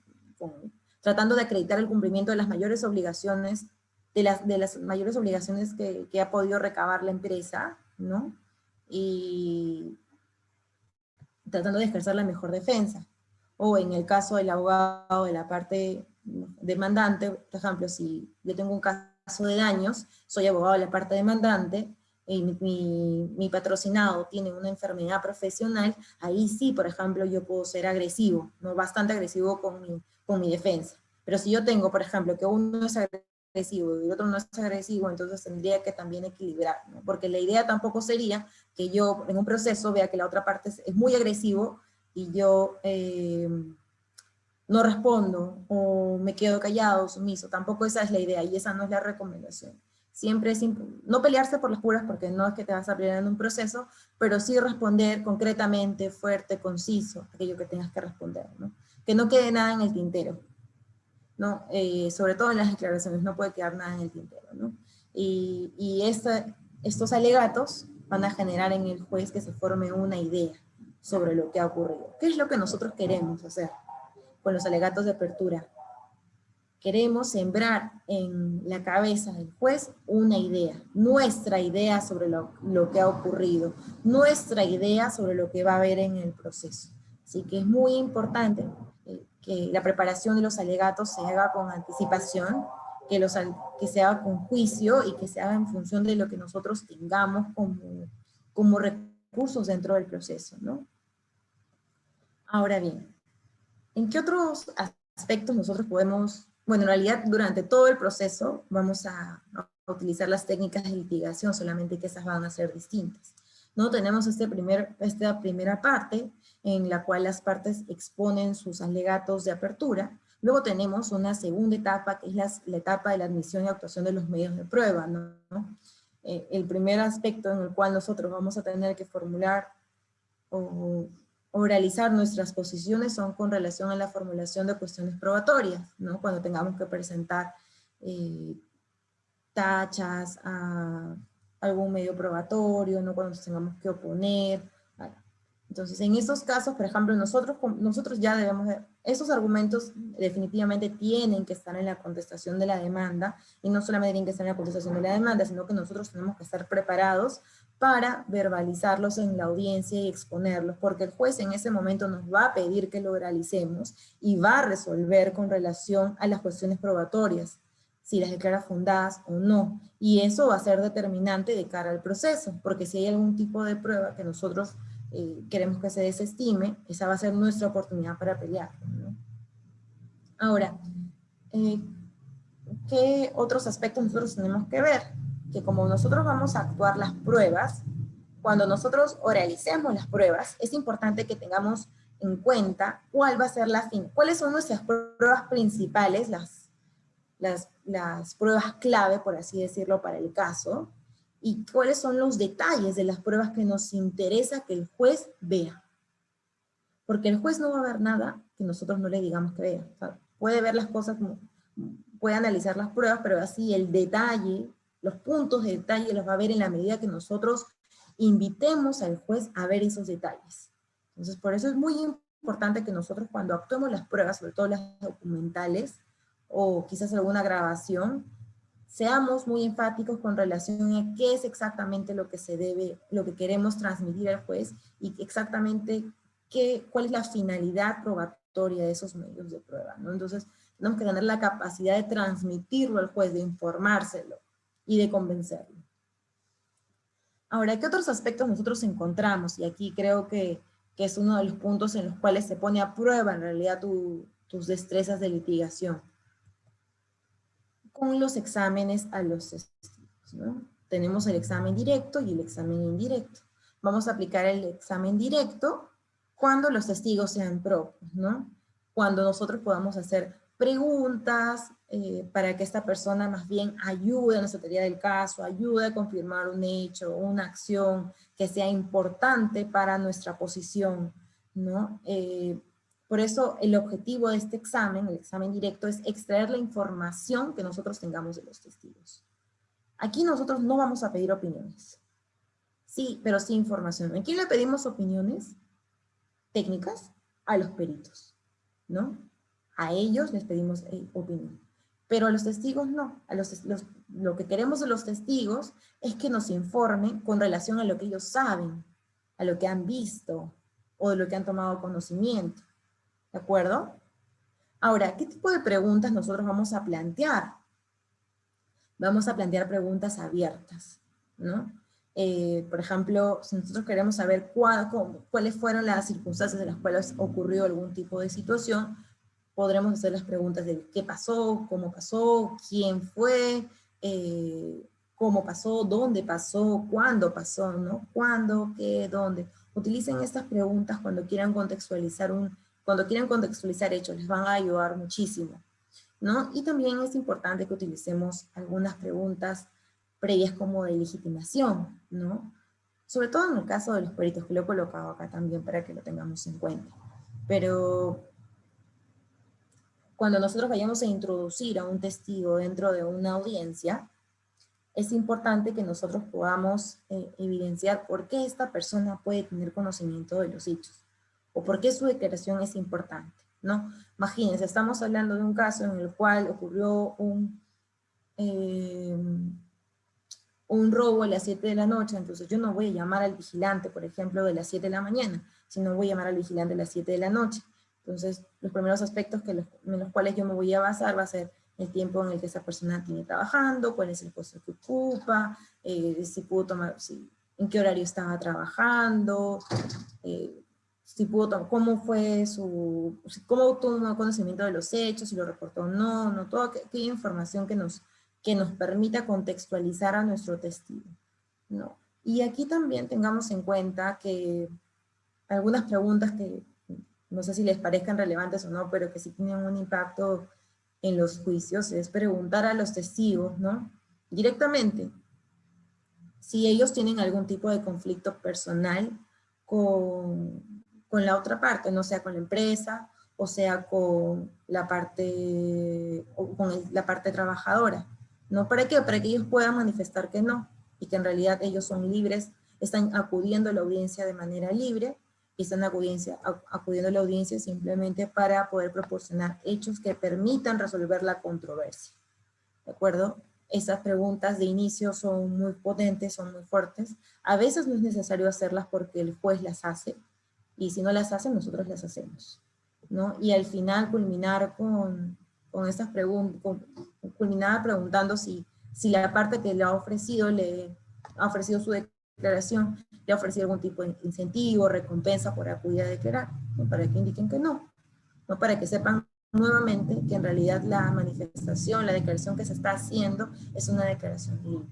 Tratando de acreditar el cumplimiento de las mayores obligaciones, de las mayores obligaciones que ha podido recabar la empresa, ¿no? Y tratando de ejercer la mejor defensa. O en el caso del abogado de la parte demandante, por ejemplo, si yo tengo un caso de daños, soy abogado de la parte demandante, y mi patrocinado tiene una enfermedad profesional, ahí sí, por ejemplo, yo puedo ser agresivo, ¿no? Bastante agresivo con mi defensa. Pero si yo tengo, por ejemplo, que uno es agresivo y el otro no es agresivo, entonces tendría que también equilibrar, ¿no? Porque la idea tampoco sería que yo en un proceso vea que la otra parte es muy agresivo y yo no respondo o me quedo callado, sumiso. Tampoco esa es la idea y esa no es la recomendación. Siempre es no pelearse por las puras, porque no es que te vas a pelear en un proceso, pero sí responder concretamente, fuerte, conciso, aquello que tengas que responder, ¿no? Que no quede nada en el tintero, ¿no? Sobre todo en las declaraciones, no puede quedar nada en el tintero, ¿no? Y estos alegatos van a generar en el juez que se forme una idea sobre lo que ha ocurrido. ¿Qué es lo que nosotros queremos hacer con los alegatos de apertura? Queremos sembrar en la cabeza del juez una idea, nuestra idea sobre lo que ha ocurrido, nuestra idea sobre lo que va a haber en el proceso. Así que es muy importante que la preparación de los alegatos se haga con anticipación, que se haga con juicio y que se haga en función de lo que nosotros tengamos como recursos dentro del proceso, ¿no? Ahora bien, ¿en qué otros aspectos nosotros podemos, bueno, en realidad durante todo el proceso vamos a utilizar las técnicas de litigación, solamente que esas van a ser distintas, ¿no? Tenemos esta primera parte en la cual las partes exponen sus alegatos de apertura. Luego tenemos una segunda etapa, que es la etapa de la admisión y actuación de los medios de prueba, ¿no? El primer aspecto en el cual nosotros vamos a tener que formular o realizar nuestras posiciones son con relación a la formulación de cuestiones probatorias, ¿no? Cuando tengamos que presentar tachas a algún medio probatorio, ¿no? Cuando nos tengamos que oponer. Bueno, entonces, en estos casos, por ejemplo, nosotros ya debemos, esos argumentos definitivamente tienen que estar en la contestación de la demanda, y no solamente tienen que estar en la contestación de la demanda, sino que nosotros tenemos que estar preparados para verbalizarlos en la audiencia y exponerlos, porque el juez en ese momento nos va a pedir que lo realicemos y va a resolver con relación a las cuestiones probatorias, si las declara fundadas o no, y eso va a ser determinante de cara al proceso, porque si hay algún tipo de prueba que nosotros queremos que se desestime, esa va a ser nuestra oportunidad para pelear, ¿no? Ahora, ¿qué otros aspectos nosotros tenemos que ver? Que como nosotros vamos a actuar las pruebas, cuando nosotros oralicemos las pruebas, es importante que tengamos en cuenta cuál va a ser cuáles son nuestras pruebas principales, las pruebas clave, por así decirlo, para el caso, y cuáles son los detalles de las pruebas que nos interesa que el juez vea. Porque el juez no va a ver nada que nosotros no le digamos que vea. O sea, puede ver las cosas, puede analizar las pruebas, pero así el detalle, los puntos de detalle los va a ver en la medida que nosotros invitemos al juez a ver esos detalles. Entonces, por eso es muy importante que nosotros cuando actuemos las pruebas, sobre todo las documentales, o quizás alguna grabación, seamos muy enfáticos con relación a qué es exactamente lo que se debe, lo que queremos transmitir al juez, y exactamente cuál es la finalidad probatoria de esos medios de prueba, ¿no? Entonces, tenemos que tener la capacidad de transmitirlo al juez, de informárselo y de convencerlo. Ahora, ¿qué otros aspectos nosotros encontramos? Y aquí creo que es uno de los puntos en los cuales se pone a prueba en realidad tus destrezas de litigación. Con los exámenes a los testigos, ¿no? Tenemos el examen directo y el examen indirecto. Vamos a aplicar el examen directo cuando los testigos sean propios, ¿no? Cuando nosotros podamos hacer preguntas para que esta persona más bien ayude en nuestra teoría del caso, ayude a confirmar un hecho, una acción que sea importante para nuestra posición, ¿no? Por eso el objetivo de este examen, el examen directo, es extraer la información que nosotros tengamos de los testigos. Aquí nosotros no vamos a pedir opiniones. Sí, pero sí información. ¿A quién le pedimos opiniones técnicas? A los peritos, ¿no? A ellos les pedimos opinión. Pero a los testigos no. Lo que queremos de los testigos es que nos informen con relación a lo que ellos saben, a lo que han visto, o de lo que han tomado conocimiento. ¿De acuerdo? Ahora, ¿qué tipo de preguntas nosotros vamos a plantear? Vamos a plantear preguntas abiertas, ¿no? Por ejemplo, si nosotros queremos saber cuáles fueron las circunstancias en las cuales ocurrió algún tipo de situación, podremos hacer las preguntas de qué pasó, quién fue, cómo pasó, dónde pasó, cuándo pasó, ¿no? ¿Cuándo, qué, dónde? Utilicen estas preguntas cuando quieran contextualizar hechos, les van a ayudar muchísimo, ¿no? Y también es importante que utilicemos algunas preguntas previas como de legitimación, ¿no? Sobre todo en el caso de los peritos, que lo he colocado acá también para que lo tengamos en cuenta. Pero cuando nosotros vayamos a introducir a un testigo dentro de una audiencia, es importante que nosotros podamos evidenciar por qué esta persona puede tener conocimiento de los hechos, o por qué su declaración es importante, ¿no? Imagínense, estamos hablando de un caso en el cual ocurrió un robo a las 7 de la noche, entonces yo no voy a llamar al vigilante, por ejemplo, de las 7 de la mañana, sino voy a llamar al vigilante de las 7 de la noche. Entonces, los primeros aspectos en los cuales yo me voy a basar va a ser el tiempo en el que esa persona tiene trabajando, cuál es el puesto que ocupa, si pudo tomar, en qué horario estaba trabajando, si pudo tomar, cómo tomó conocimiento de los hechos, si lo reportó o no, toda aquella información que nos permita contextualizar a nuestro testigo, ¿no? Y aquí también tengamos en cuenta que algunas preguntas que no sé si les parezcan relevantes o no, pero que sí tienen un impacto en los juicios, es preguntar a los testigos, ¿no? Directamente, si ellos tienen algún tipo de conflicto personal con la otra parte, no sea con la empresa, o sea con la parte trabajadora, ¿no? ¿Para qué? Para que ellos puedan manifestar que no, y que en realidad ellos son libres, están acudiendo a la audiencia de manera libre, y están acudiendo a la audiencia simplemente para poder proporcionar hechos que permitan resolver la controversia, ¿de acuerdo? Esas preguntas de inicio son muy potentes, son muy fuertes. A veces no es necesario hacerlas porque el juez las hace, y si no las hace, nosotros las hacemos, ¿no? Y al final culminar con estas preguntas, culminar preguntando si la parte que le ha ofrecido su declaración, le ha ofrecido algún tipo de incentivo, recompensa por acudir a declarar, ¿no? Para que indiquen que no, para que sepan nuevamente que en realidad la manifestación, la declaración que se está haciendo es una declaración libre.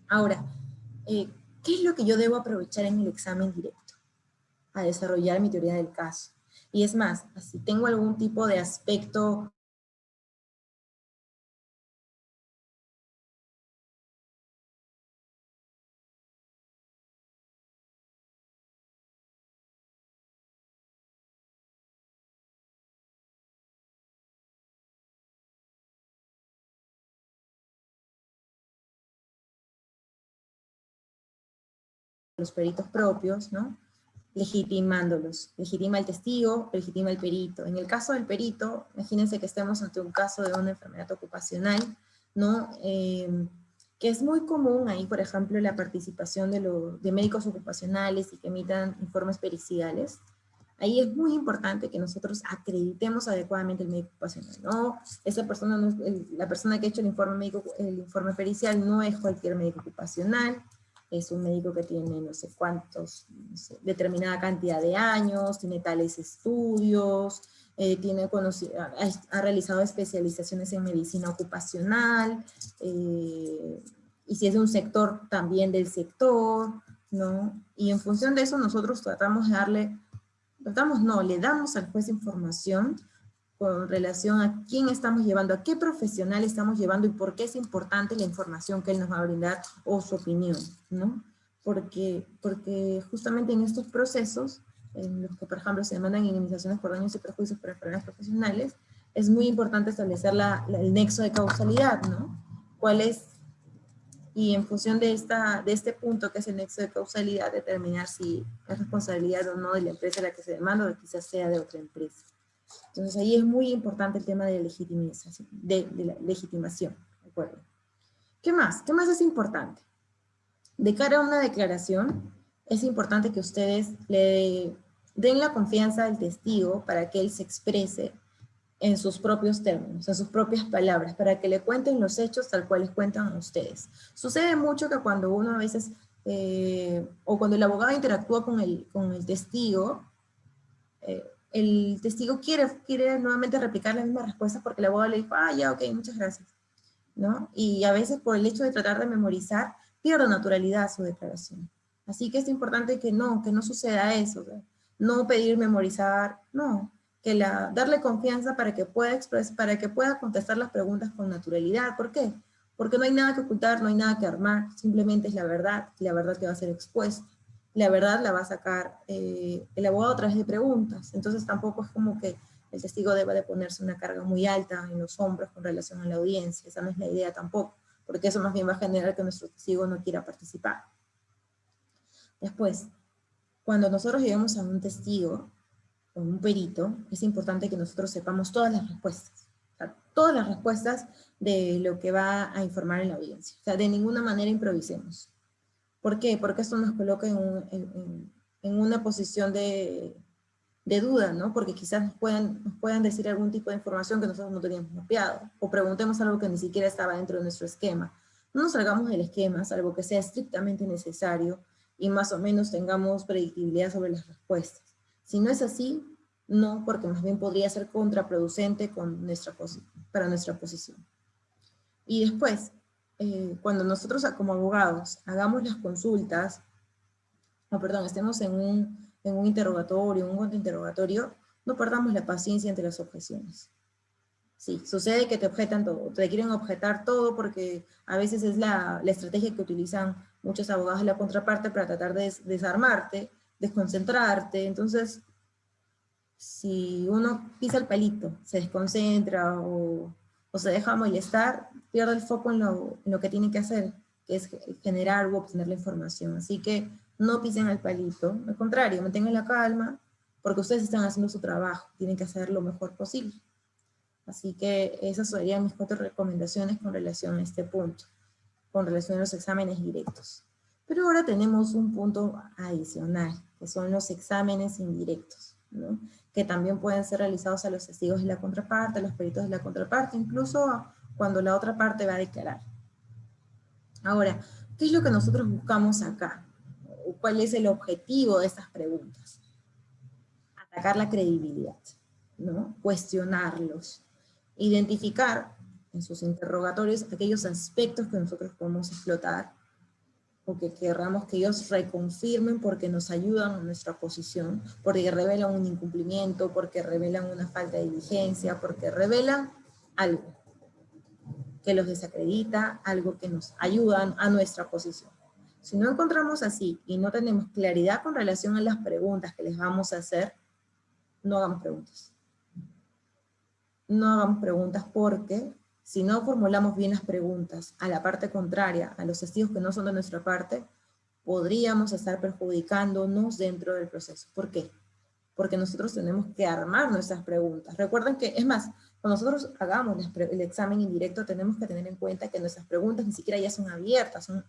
Ahora, ¿qué es lo que yo debo aprovechar en el examen directo? a desarrollar mi teoría del caso. Y es más, si tengo algún tipo de aspecto los peritos propios, ¿no? Legitimándolos. Legitima el testigo, legitima el perito. En el caso del perito, imagínense que estemos ante un caso de una enfermedad ocupacional, ¿no? Que es muy común ahí, por ejemplo, la participación de médicos ocupacionales y que emitan informes periciales. Ahí es muy importante que nosotros acreditemos adecuadamente el médico ocupacional, ¿no? Esa persona no es, la persona que ha hecho el informe médico, el informe pericial no es cualquier médico ocupacional, es un médico que tiene no sé cuántos, no sé, determinada cantidad de años, tiene tales estudios, ha realizado especializaciones en medicina ocupacional, y si es de un sector, también del sector, ¿no? Y en función de eso nosotros tratamos de darle, le damos al juez información con relación a quién estamos llevando, a qué profesional estamos llevando y por qué es importante la información que él nos va a brindar o su opinión, ¿no? Porque justamente en estos procesos, en los que por ejemplo se demandan indemnizaciones por daños y perjuicios por enfermedades profesionales, es muy importante establecer el nexo de causalidad, ¿no? ¿Cuál es? Y en función de este punto, que es el nexo de causalidad, determinar si es responsabilidad o no de la empresa a la que se demanda o quizás sea de otra empresa. Entonces ahí es muy importante el tema de la legitimación. ¿De acuerdo? ¿Qué más? ¿Qué más es importante? De cara a una declaración, es importante que ustedes le den la confianza al testigo para que él se exprese en sus propios términos, en sus propias palabras, para que le cuenten los hechos tal cual les cuentan a ustedes. Sucede mucho que cuando uno a veces, o cuando el abogado interactúa con el testigo, el testigo quiere nuevamente replicar la misma respuesta porque el abogado le dijo, ah, ya, ok, muchas gracias, ¿no? Y a veces por el hecho de tratar de memorizar, pierde naturalidad su declaración. Así que es importante que no suceda eso, ¿verdad? No pedir memorizar, no, darle confianza para que para que pueda contestar las preguntas con naturalidad. ¿Por qué? Porque no hay nada que ocultar, no hay nada que armar, simplemente es la verdad que va a ser expuesta. La verdad la va a sacar el abogado a través de preguntas, entonces tampoco es como que el testigo deba de ponerse una carga muy alta en los hombros con relación a la audiencia. Esa no es la idea tampoco, porque eso más bien va a generar que nuestro testigo no quiera participar. Después, cuando nosotros llevamos a un testigo o un perito, es importante que nosotros sepamos todas las respuestas. O sea, todas las respuestas de lo que va a informar en la audiencia. O sea, de ninguna manera improvisemos. ¿Por qué? Porque esto nos coloca en una posición de duda, ¿no? Porque quizás nos puedan decir algún tipo de información que nosotros no teníamos mapeado, o preguntemos algo que ni siquiera estaba dentro de nuestro esquema. No nos salgamos del esquema, salvo que sea estrictamente necesario, y más o menos tengamos predictibilidad sobre las respuestas. Si no es así, no, porque más bien podría ser contraproducente para nuestra posición. Y después, cuando nosotros como abogados hagamos las consultas, estemos en un interrogatorio, un contrainterrogatorio, no perdamos la paciencia ante las objeciones. Sí, sucede que te objetan todo, te quieren objetar todo porque a veces es la estrategia que utilizan muchos abogados de la contraparte para tratar de desarmarte, desconcentrarte. Entonces, si uno pisa el palito, se desconcentra o se deja molestar, pierde el foco en lo que tiene que hacer, que es generar o obtener la información. Así que no pisen el palito, al contrario, mantengan la calma, porque ustedes están haciendo su trabajo, tienen que hacer lo mejor posible. Así que esas serían mis 4 recomendaciones con relación a este punto, con relación a los exámenes directos. Pero ahora tenemos un punto adicional, que son los exámenes indirectos, ¿no? Que también pueden ser realizados a los testigos de la contraparte, a los peritos de la contraparte, incluso cuando la otra parte va a declarar. Ahora, ¿qué es lo que nosotros buscamos acá? ¿Cuál es el objetivo de estas preguntas? Atacar la credibilidad, ¿no? Cuestionarlos, identificar en sus interrogatorios aquellos aspectos que nosotros podemos explotar o que querramos que ellos reconfirmen porque nos ayudan a nuestra posición, porque revelan un incumplimiento, porque revelan una falta de diligencia, porque revelan algo que los desacredita, algo que nos ayuda a nuestra posición. Si no encontramos así y no tenemos claridad con relación a las preguntas que les vamos a hacer, no hagamos preguntas. No hagamos preguntas porque si no formulamos bien las preguntas a la parte contraria, a los testigos que no son de nuestra parte, podríamos estar perjudicándonos dentro del proceso. ¿Por qué? Porque nosotros tenemos que armar nuestras preguntas. Recuerden que, es más, cuando nosotros hagamos el examen indirecto, tenemos que tener en cuenta que nuestras preguntas ni siquiera ya son abiertas, son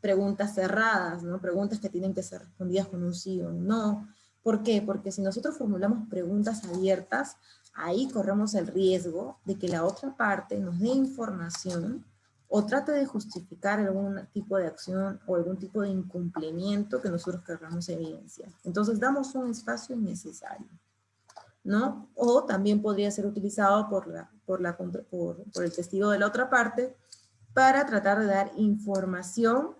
preguntas cerradas, ¿no? Preguntas que tienen que ser respondidas con un sí o un no. ¿Por qué? Porque si nosotros formulamos preguntas abiertas, ahí corremos el riesgo de que la otra parte nos dé información o trate de justificar algún tipo de acción o algún tipo de incumplimiento que nosotros queramos evidenciar. Entonces damos un espacio innecesario, ¿no? O también podría ser utilizado por el testigo de la otra parte para tratar de dar información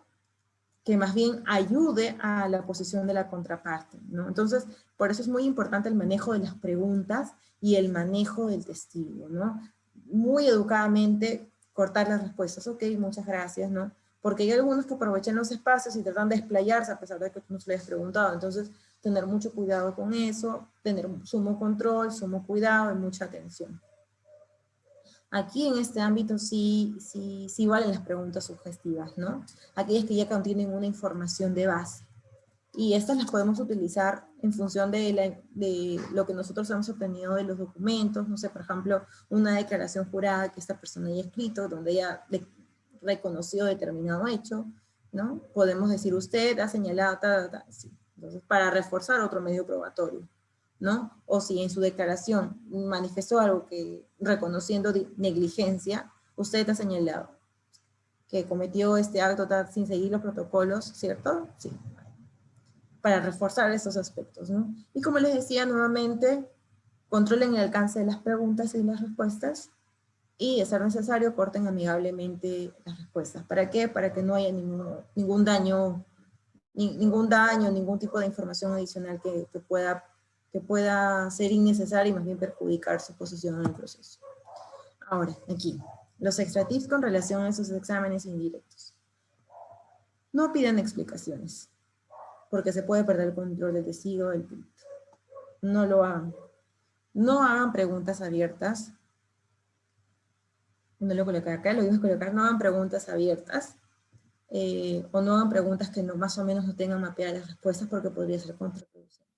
que más bien ayude a la posición de la contraparte, ¿no? Entonces, por eso es muy importante el manejo de las preguntas y el manejo del testigo, ¿no? Muy educadamente cortar las respuestas, ok, muchas gracias, ¿no? Porque hay algunos que aprovechan los espacios y tratan de explayarse a pesar de que tú no se lo hayas preguntado, entonces tener mucho cuidado con eso, tener sumo control, sumo cuidado y mucha atención. Aquí en este ámbito sí valen las preguntas sugestivas, ¿no? Aquellas que ya contienen una información de base. Y estas las podemos utilizar en función de lo que nosotros hemos obtenido de los documentos, no sé, por ejemplo, una declaración jurada que esta persona haya escrito, donde ella reconoció determinado hecho, ¿no? Podemos decir, usted ha señalado, sí. Entonces, para reforzar otro medio probatorio, ¿no? O si en su declaración manifestó algo que, reconociendo negligencia, usted ha señalado que cometió este acto sin seguir los protocolos, ¿cierto? Sí. Para reforzar esos aspectos, ¿no? Y como les decía nuevamente, controlen el alcance de las preguntas y las respuestas, y de ser necesario, corten amigablemente las respuestas. ¿Para qué? Para que no haya ningún daño, ningún tipo de información adicional que pueda ser innecesaria y más bien perjudicar su posición en el proceso. Ahora, aquí, los extra tips con relación a esos exámenes indirectos. No pidan explicaciones, porque se puede perder el control del testigo del perito. No lo hagan. No hagan preguntas abiertas. No lo coloqué acá, lo digo colocar, no hagan preguntas abiertas, o no hagan preguntas que más o menos no tengan mapeadas las respuestas porque podría ser contraproducente.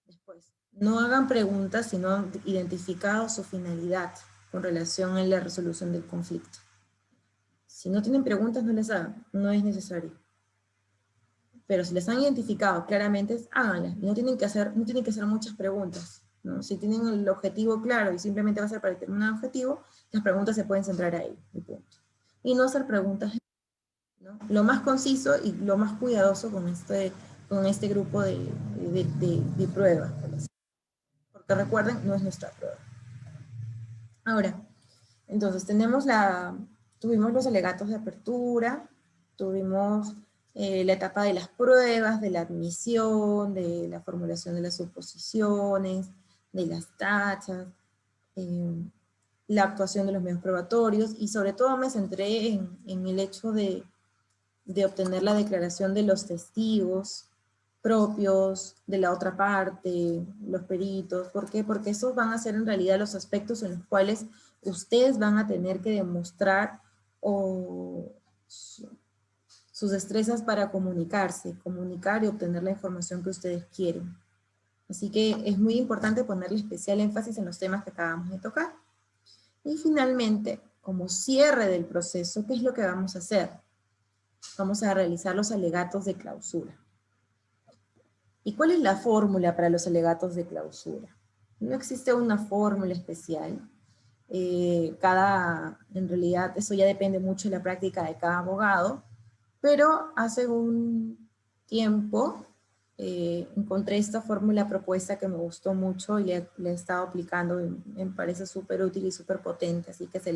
Después, no hagan preguntas si no han identificado su finalidad con relación a la resolución del conflicto. Si no tienen preguntas, no les hagan, no es necesario. Pero si les han identificado claramente, háganlas. Y no tienen que hacer muchas preguntas, ¿no? Si tienen el objetivo claro y simplemente va a ser para determinar un objetivo, las preguntas se pueden centrar ahí, y punto. Y no hacer preguntas, ¿no? Lo más conciso y lo más cuidadoso con este grupo de pruebas. Porque recuerden, no es nuestra prueba. Ahora, entonces tuvimos los alegatos de apertura, tuvimos la etapa de las pruebas, de la admisión, de la formulación de las suposiciones, de las tachas, la actuación de los medios probatorios, y sobre todo me centré en el hecho de obtener la declaración de los testigos propios, de la otra parte, los peritos. ¿Por qué? Porque esos van a ser en realidad los aspectos en los cuales ustedes van a tener que demostrar sus destrezas para comunicar y obtener la información que ustedes quieren. Así que es muy importante ponerle especial énfasis en los temas que acabamos de tocar. Y finalmente, como cierre del proceso, ¿qué es lo que vamos a hacer? Vamos a realizar los alegatos de clausura. ¿Y cuál es la fórmula para los alegatos de clausura? No existe una fórmula especial. En realidad, eso ya depende mucho de la práctica de cada abogado, pero hace un tiempo encontré esta fórmula propuesta que me gustó mucho y le he estado aplicando y me parece súper útil y súper potente, así que se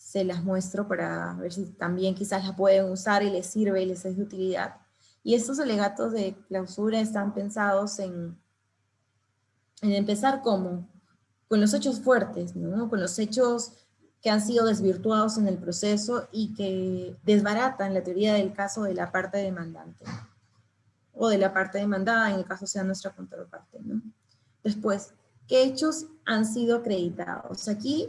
se las muestro para ver si también quizás las pueden usar y les sirve y les es de utilidad. Y estos alegatos de clausura están pensados en empezar como con los hechos fuertes, ¿no? Con los hechos que han sido desvirtuados en el proceso y que desbaratan la teoría del caso de la parte demandante, o de la parte demandada, en el caso sea nuestra contraparte, ¿no? Después, ¿qué hechos han sido acreditados? Aquí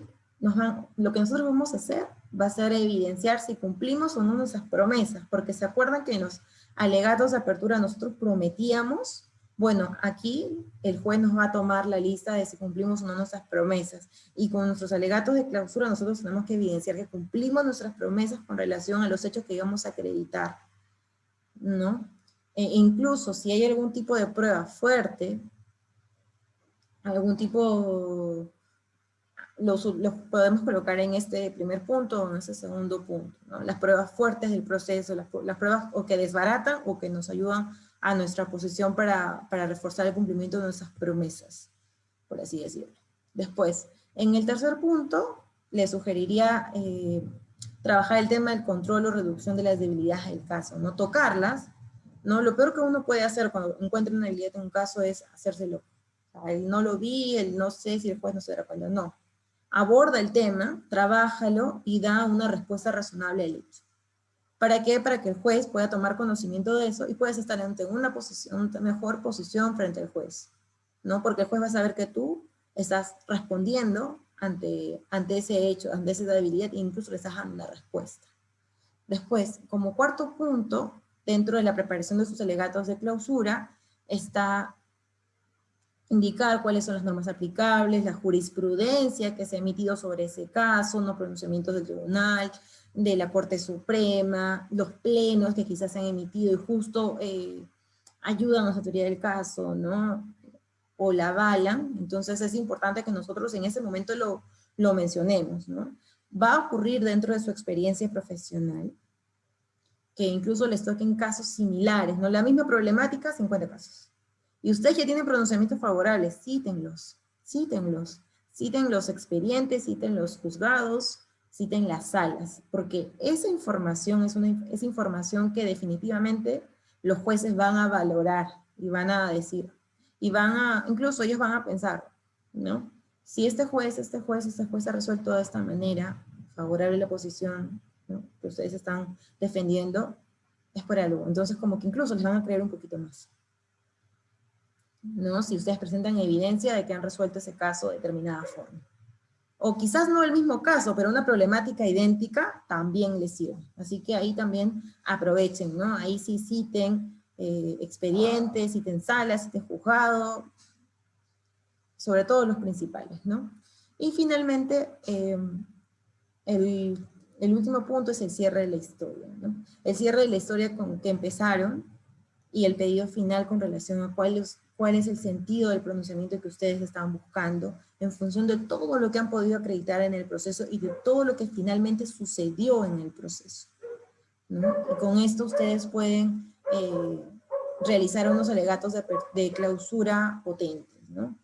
lo que nosotros vamos a hacer va a ser evidenciar si cumplimos o no nuestras promesas, porque se acuerdan que en los alegatos de apertura nosotros prometíamos. Bueno, aquí el juez nos va a tomar la lista de si cumplimos o no nuestras promesas, y con nuestros alegatos de clausura nosotros tenemos que evidenciar que cumplimos nuestras promesas con relación a los hechos que íbamos a acreditar, ¿no? Incluso si hay algún tipo de prueba fuerte, algún tipo, los podemos colocar en este primer punto o en este segundo punto, ¿no? Las pruebas fuertes del proceso, las pruebas o que desbaratan o que nos ayudan a nuestra posición para reforzar el cumplimiento de nuestras promesas, por así decirlo. Después, en el tercer punto, le sugeriría trabajar el tema del control o reducción de las debilidades del caso, no tocarlas, ¿no? Lo peor que uno puede hacer cuando encuentra una debilidad en un caso es hacérselo. O sea, el no lo vi, el no sé si el juez no se dará cuenta, no. Aborda el tema, trabájalo y da una respuesta razonable al hecho. ¿Para qué? Para que el juez pueda tomar conocimiento de eso y puedas estar ante una mejor posición frente al juez, ¿no? Porque el juez va a saber que tú estás respondiendo ante ese hecho, ante esa debilidad, e incluso le estás dando una respuesta. Después, como cuarto punto, dentro de la preparación de sus alegatos de clausura, está indicar cuáles son las normas aplicables, la jurisprudencia que se ha emitido sobre ese caso, los pronunciamientos del tribunal, de la Corte Suprema, los plenos que quizás se han emitido y justo ayudan a la autoridad del caso, ¿no? O la avalan. Entonces es importante que nosotros en ese momento lo mencionemos, ¿no? Va a ocurrir dentro de su experiencia profesional que incluso les toquen casos similares, ¿no? La misma problemática, 50 casos. Y ustedes ya tienen pronunciamientos favorables, cítenlos, cítenlos. Citen los expedientes, citen los juzgados, citen las salas, porque esa información es información que definitivamente los jueces van a valorar y van a decir, y incluso ellos van a pensar, ¿no? Si este juez ha resuelto de esta manera, favorable a la posición, ¿no?, que ustedes están defendiendo, es por algo. Entonces como que incluso les van a creer un poquito más, ¿no? Si ustedes presentan evidencia de que han resuelto ese caso de determinada forma. O quizás no el mismo caso, pero una problemática idéntica también les sirve. Así que ahí también aprovechen, ¿no? Ahí sí citen expedientes, citen salas, citen juzgado, sobre todo los principales, ¿no? Y finalmente, el último punto es el cierre de la historia, ¿no? El cierre de la historia con que empezaron y el pedido final con relación a cuál es el sentido del pronunciamiento que ustedes están buscando en función de todo lo que han podido acreditar en el proceso y de todo lo que finalmente sucedió en el proceso, ¿no? Y con esto ustedes pueden realizar unos alegatos de clausura potentes, ¿no?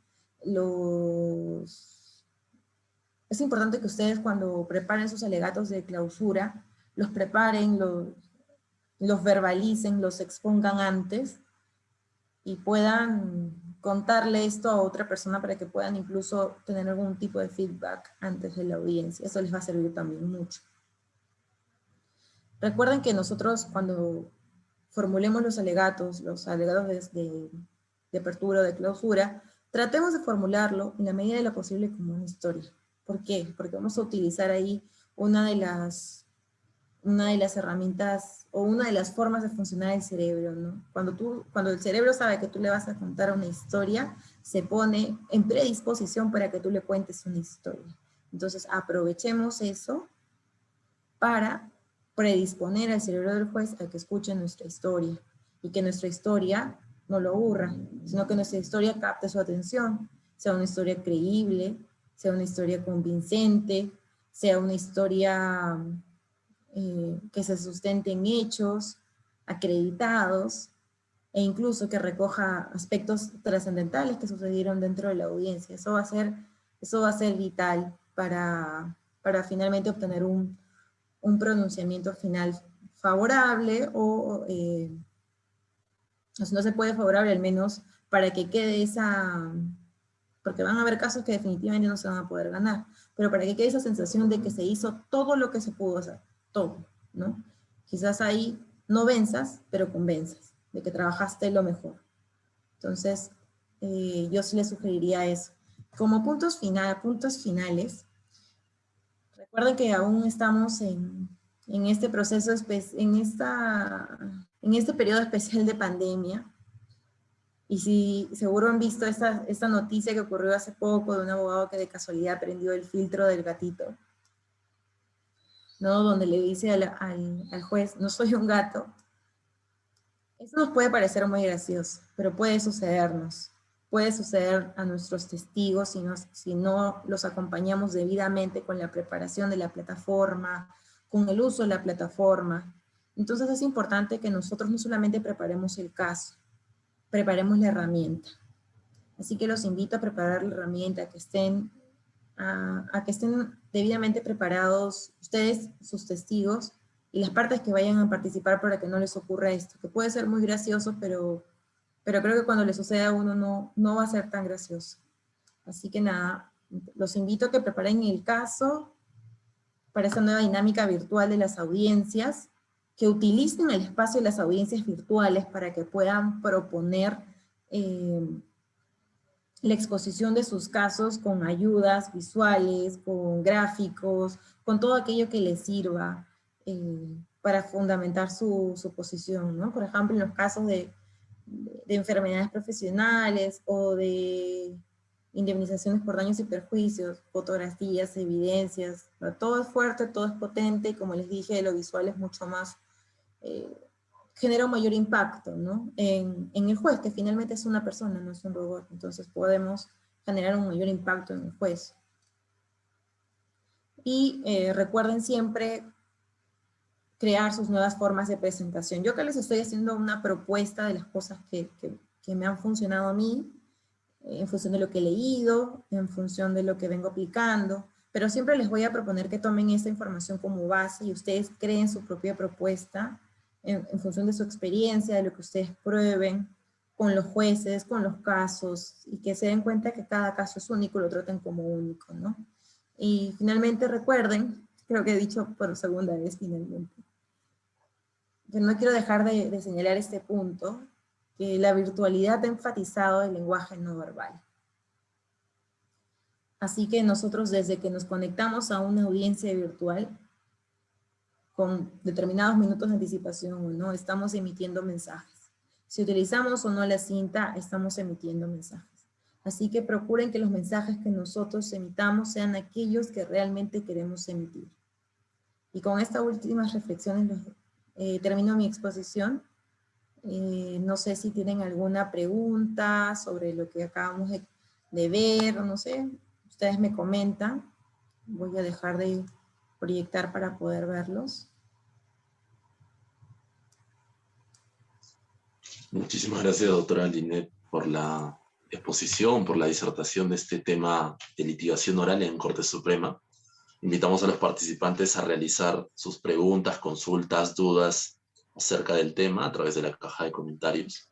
Es importante que ustedes cuando preparen sus alegatos de clausura, los preparen, los verbalicen, los expongan antes y puedan contarle esto a otra persona para que puedan incluso tener algún tipo de feedback antes de la audiencia. Eso les va a servir también mucho. Recuerden que nosotros cuando formulemos los alegatos de apertura o de clausura, tratemos de formularlo en la medida de lo posible como una historia. ¿Por qué? Porque vamos a utilizar ahí una de las herramientas o una de las formas de funcionar el cerebro, ¿no? Cuando el cerebro sabe que tú le vas a contar una historia, se pone en predisposición para que tú le cuentes una historia. Entonces aprovechemos eso para predisponer al cerebro del juez a que escuche nuestra historia y que nuestra historia no lo aburra, sino que nuestra historia capte su atención, sea una historia creíble, sea una historia convincente, sea una historia que se sustente en hechos acreditados e incluso que recoja aspectos trascendentales que sucedieron dentro de la audiencia. Eso va a ser vital para para finalmente obtener un pronunciamiento final favorable o si no se puede favorable, al menos para que quede esa, porque van a haber casos que definitivamente no se van a poder ganar, pero para que quede esa sensación de que se hizo todo lo que se pudo hacer, todo, ¿no? Quizás ahí no venzas, pero convenzas, de que trabajaste lo mejor. Entonces, yo sí les sugeriría eso. Como puntos finales, recuerden que aún estamos en este proceso, en este periodo especial de pandemia, y si seguro han visto esta noticia que ocurrió hace poco de un abogado que de casualidad prendió el filtro del gatito, ¿no? Donde le dice al juez, no soy un gato. Eso nos puede parecer muy gracioso, pero puede sucedernos. Puede suceder a nuestros testigos si no los acompañamos debidamente con la preparación de la plataforma, con el uso de la plataforma. Entonces es importante que nosotros no solamente preparemos el caso, preparemos la herramienta. Así que los invito a preparar la herramienta, a que estén debidamente preparados ustedes, sus testigos, y las partes que vayan a participar para que no les ocurra esto, que puede ser muy gracioso, pero creo que cuando le sucede a uno no va a ser tan gracioso. Así que nada, los invito a que preparen el caso para esta nueva dinámica virtual de las audiencias, que utilicen el espacio de las audiencias virtuales para que puedan proponer la exposición de sus casos con ayudas visuales, con gráficos, con todo aquello que les sirva para fundamentar su posición, ¿no? Por ejemplo, en los casos de enfermedades profesionales o de indemnizaciones por daños y perjuicios, fotografías, evidencias, todo es fuerte, todo es potente, y como les dije, lo visual es mucho más, genera un mayor impacto, ¿no? En el juez, que finalmente es una persona, no es un robot, entonces podemos generar un mayor impacto en el juez. Y recuerden siempre crear sus nuevas formas de presentación. Yo acá les estoy haciendo una propuesta de las cosas que me han funcionado a mí, en función de lo que he leído, en función de lo que vengo aplicando, pero siempre les voy a proponer que tomen esta información como base y ustedes creen su propia propuesta en función de su experiencia, de lo que ustedes prueben con los jueces, con los casos, y que se den cuenta que cada caso es único y lo traten como único, ¿no? Y finalmente recuerden, creo que he dicho por segunda vez finalmente, que no quiero dejar de señalar este punto, que la virtualidad ha enfatizado el lenguaje no verbal. Así que nosotros, desde que nos conectamos a una audiencia virtual, con determinados minutos de anticipación o no, estamos emitiendo mensajes. Si utilizamos o no la cinta, estamos emitiendo mensajes. Así que procuren que los mensajes que nosotros emitamos sean aquellos que realmente queremos emitir. Y con estas últimas reflexiones termino mi exposición. No sé si tienen alguna pregunta sobre lo que acabamos de ver, o no sé, ustedes me comentan. Voy a dejar de proyectar para poder verlos. Muchísimas gracias, doctora Linet, por la exposición, por la disertación de este tema de litigación oral en Corte Suprema. Invitamos a los participantes a realizar sus preguntas, consultas, dudas acerca del tema a través de la caja de comentarios.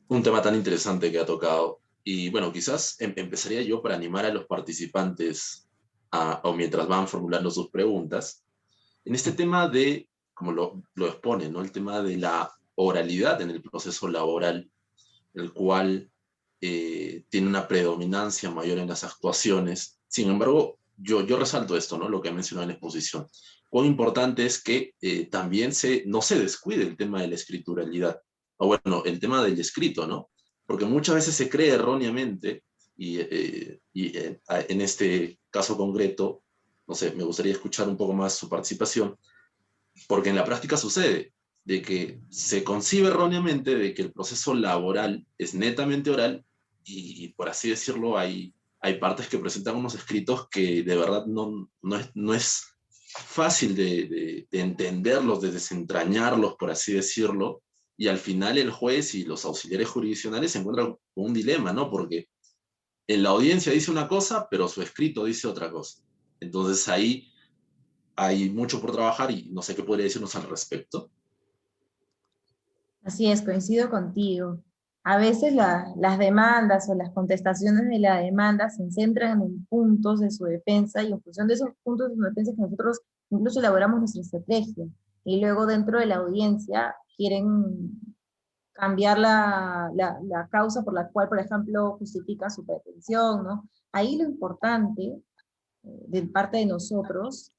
Un tema tan interesante que ha tocado. Y bueno, quizás empezaría yo para animar a los participantes o mientras van formulando sus preguntas, en este tema de, como lo expone, ¿no? El tema de la oralidad en el proceso laboral, el cual tiene una predominancia mayor en las actuaciones. Sin embargo, yo resalto esto, ¿no? Lo que he mencionado en la exposición. Cuán importante es que también no se descuide el tema de la escrituralidad, o bueno, el tema del escrito, ¿no? Porque muchas veces se cree erróneamente, en este caso concreto, no sé, me gustaría escuchar un poco más su participación, porque en la práctica sucede de que se concibe erróneamente de que el proceso laboral es netamente oral y por así decirlo, hay partes que presentan unos escritos que de verdad no es fácil de entenderlos, de desentrañarlos, por así decirlo, y al final el juez y los auxiliares jurisdiccionales se encuentran con un dilema, ¿no? Porque en la audiencia dice una cosa, pero su escrito dice otra cosa. Entonces ahí hay mucho por trabajar y no sé qué podría decirnos al respecto. Así es, coincido contigo. A veces las demandas o las contestaciones de la demanda se centran en puntos de su defensa y en función de esos puntos de su defensa que nosotros incluso elaboramos nuestra estrategia. Y luego dentro de la audiencia quieren cambiar la causa por la cual, por ejemplo, justifica su pretensión, ¿no? Ahí lo importante de parte de nosotros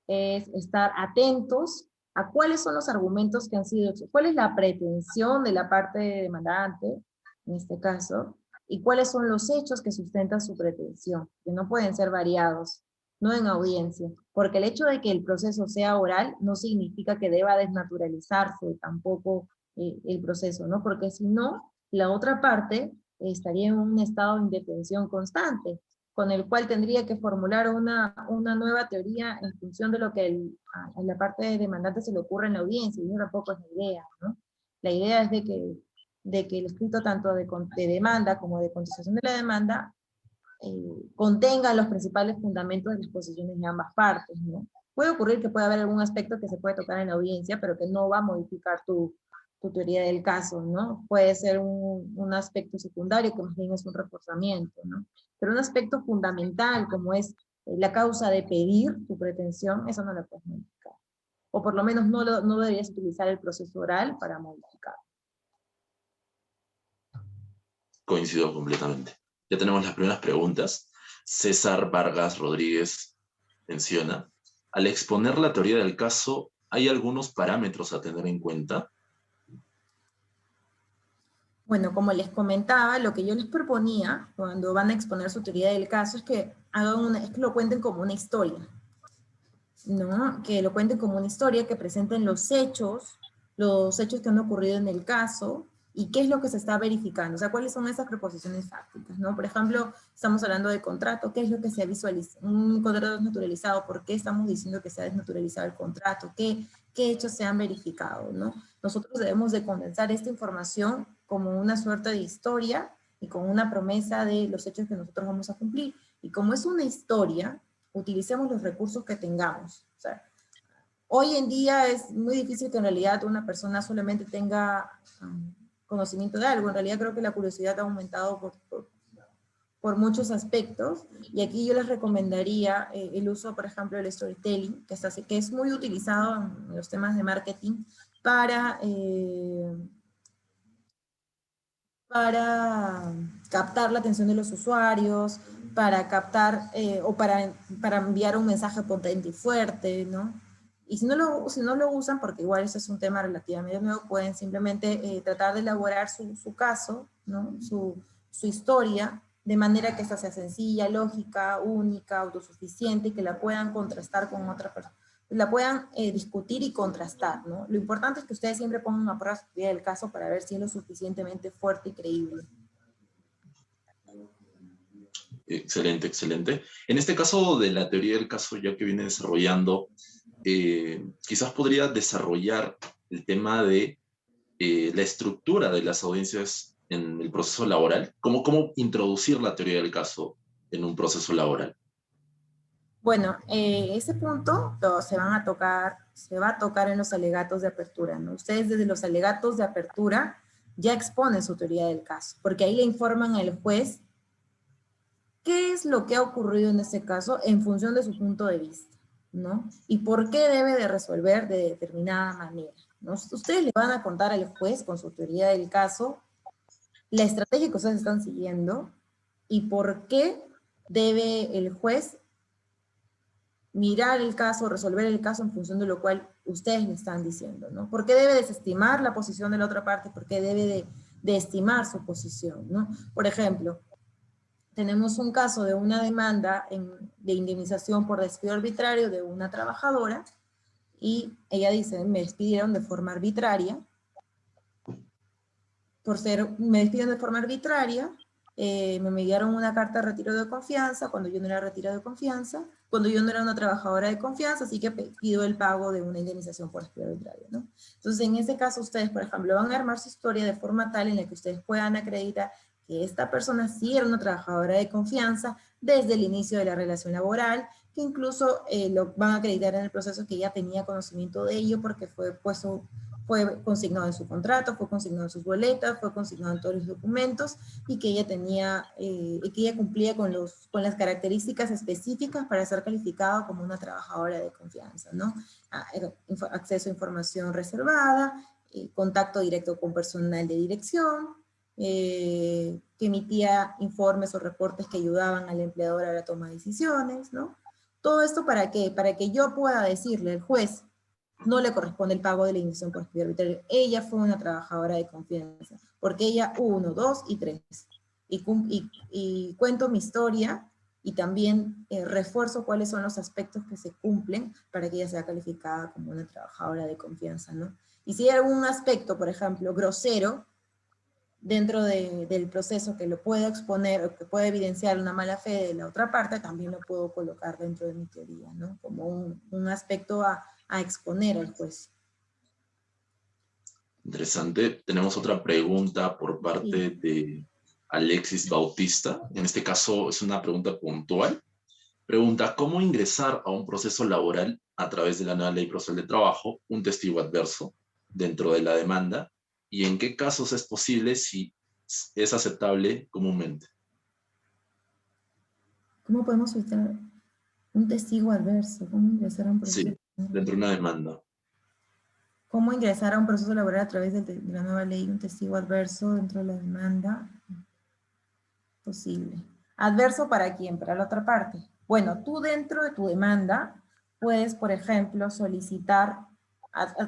es estar atentos a cuáles son los argumentos que han sido hechos, cuál es la pretensión de la parte demandante, en este caso, y cuáles son los hechos que sustentan su pretensión, que no pueden ser variados, no en audiencia, porque el hecho de que el proceso sea oral no significa que deba desnaturalizarse tampoco el proceso, ¿no? Porque si no, la otra parte estaría en un estado de indefensión constante, con el cual tendría que formular una nueva teoría en función de lo que a la parte demandante se le ocurre en la audiencia, y tampoco es la idea, ¿no? La idea es de que el escrito tanto de demanda como de contestación de la demanda contenga los principales fundamentos de las posiciones de ambas partes, ¿no? Puede ocurrir que pueda haber algún aspecto que se puede tocar en la audiencia, pero que no va a modificar tu teoría del caso, ¿no? Puede ser un aspecto secundario que más bien es un reforzamiento, ¿no? Pero un aspecto fundamental como es la causa de pedir tu pretensión, eso no lo puedes modificar. O por lo menos no deberías utilizar el proceso oral para modificar. Coincido completamente. Ya tenemos las primeras preguntas. César Vargas Rodríguez menciona, al exponer la teoría del caso, ¿hay algunos parámetros a tener en cuenta? Bueno, como les comentaba, lo que yo les proponía cuando van a exponer su teoría del caso es que es que lo cuenten como una historia, ¿no? Que lo cuenten como una historia, que presenten los hechos que han ocurrido en el caso, y qué es lo que se está verificando, o sea, cuáles son esas preposiciones fácticas, ¿no? Por ejemplo, estamos hablando de contrato, ¿qué es lo que se ha visualizado? Un contrato desnaturalizado, ¿por qué estamos diciendo que se ha desnaturalizado el contrato? ¿Qué hechos se han verificado, ¿no? Nosotros debemos de condensar esta información como una suerte de historia y con una promesa de los hechos que nosotros vamos a cumplir. Y como es una historia, utilicemos los recursos que tengamos. O sea, hoy en día es muy difícil que en realidad una persona solamente tenga conocimiento de algo. En realidad creo que la curiosidad ha aumentado por muchos aspectos, y aquí yo les recomendaría el uso, por ejemplo, del storytelling, que es muy utilizado en los temas de marketing para captar la atención de los usuarios, para captar o para enviar un mensaje potente y fuerte, ¿no? Y si no lo usan, porque igual ese es un tema relativamente nuevo, pueden simplemente tratar de elaborar su caso, ¿no? Su historia, de manera que esta sea sencilla, lógica, única, autosuficiente, y que la puedan contrastar con otra persona, la puedan discutir y contrastar, ¿no? Lo importante es que ustedes siempre pongan a prueba su teoría del caso para ver si es lo suficientemente fuerte y creíble. Excelente, excelente. En este caso de la teoría del caso, ya que viene desarrollando, quizás podría desarrollar el tema de la estructura de las audiencias en el proceso laboral, cómo introducir la teoría del caso en un proceso laboral. Bueno, ese punto se va a tocar en los alegatos de apertura, ¿no? Ustedes desde los alegatos de apertura ya exponen su teoría del caso, porque ahí le informan al juez qué es lo que ha ocurrido en ese caso en función de su punto de vista, ¿no? Y por qué debe de resolver de determinada manera, ¿no? Ustedes le van a contar al juez con su teoría del caso la estrategia que ustedes están siguiendo y por qué debe el juez mirar el caso, resolver el caso en función de lo cual ustedes le están diciendo, ¿no? ¿Por qué debe desestimar la posición de la otra parte? ¿Por qué debe de estimar su posición, ¿no? Por ejemplo, tenemos un caso de una demanda de indemnización por despido arbitrario de una trabajadora, y ella dice, me despidieron de forma arbitraria, me despidieron de forma arbitraria, me enviaron una carta de retiro de confianza cuando yo no era retiro de confianza, cuando yo no era una trabajadora de confianza, así que pido el pago de una indemnización por despido arbitrario, ¿no? Entonces, en ese caso, ustedes, por ejemplo, van a armar su historia de forma tal en la que ustedes puedan acreditar que esta persona sí era una trabajadora de confianza desde el inicio de la relación laboral, que incluso lo van a acreditar en el proceso que ella tenía conocimiento de ello porque fue consignado en su contrato, fue consignado en sus boletas, fue consignado en todos los documentos y que ella tenía, que ella cumplía con las características específicas para ser calificada como una trabajadora de confianza, ¿no? Acceso a información reservada, contacto directo con personal de dirección, que emitía informes o reportes que ayudaban al empleador a la toma de decisiones, ¿no? Todo esto ¿para qué? Para que yo pueda decirle al juez, no le corresponde el pago de la indemnización por despido arbitrario. Ella fue una trabajadora de confianza, porque ella 1, 2 y 3. Y cuento mi historia y también refuerzo cuáles son los aspectos que se cumplen para que ella sea calificada como una trabajadora de confianza, ¿no? Y si hay algún aspecto, por ejemplo, grosero, dentro del proceso que lo pueda exponer o que pueda evidenciar una mala fe de la otra parte, también lo puedo colocar dentro de mi teoría, ¿no? Como un aspecto a exponer al juez. Interesante. Tenemos otra pregunta por parte de Alexis Bautista. En este caso es una pregunta puntual. Pregunta, ¿cómo ingresar a un proceso laboral a través de la nueva ley procesal de trabajo un testigo adverso dentro de la demanda? ¿Y en qué casos es posible si es aceptable comúnmente? ¿Cómo podemos solicitar un testigo adverso? ¿Cómo ingresar a un proceso? Sí, dentro de una demanda. ¿Cómo ingresar a un proceso laboral a través de la nueva ley un testigo adverso dentro de la demanda? Posible. ¿Adverso para quién? Para la otra parte. Bueno, tú dentro de tu demanda puedes, por ejemplo, solicitar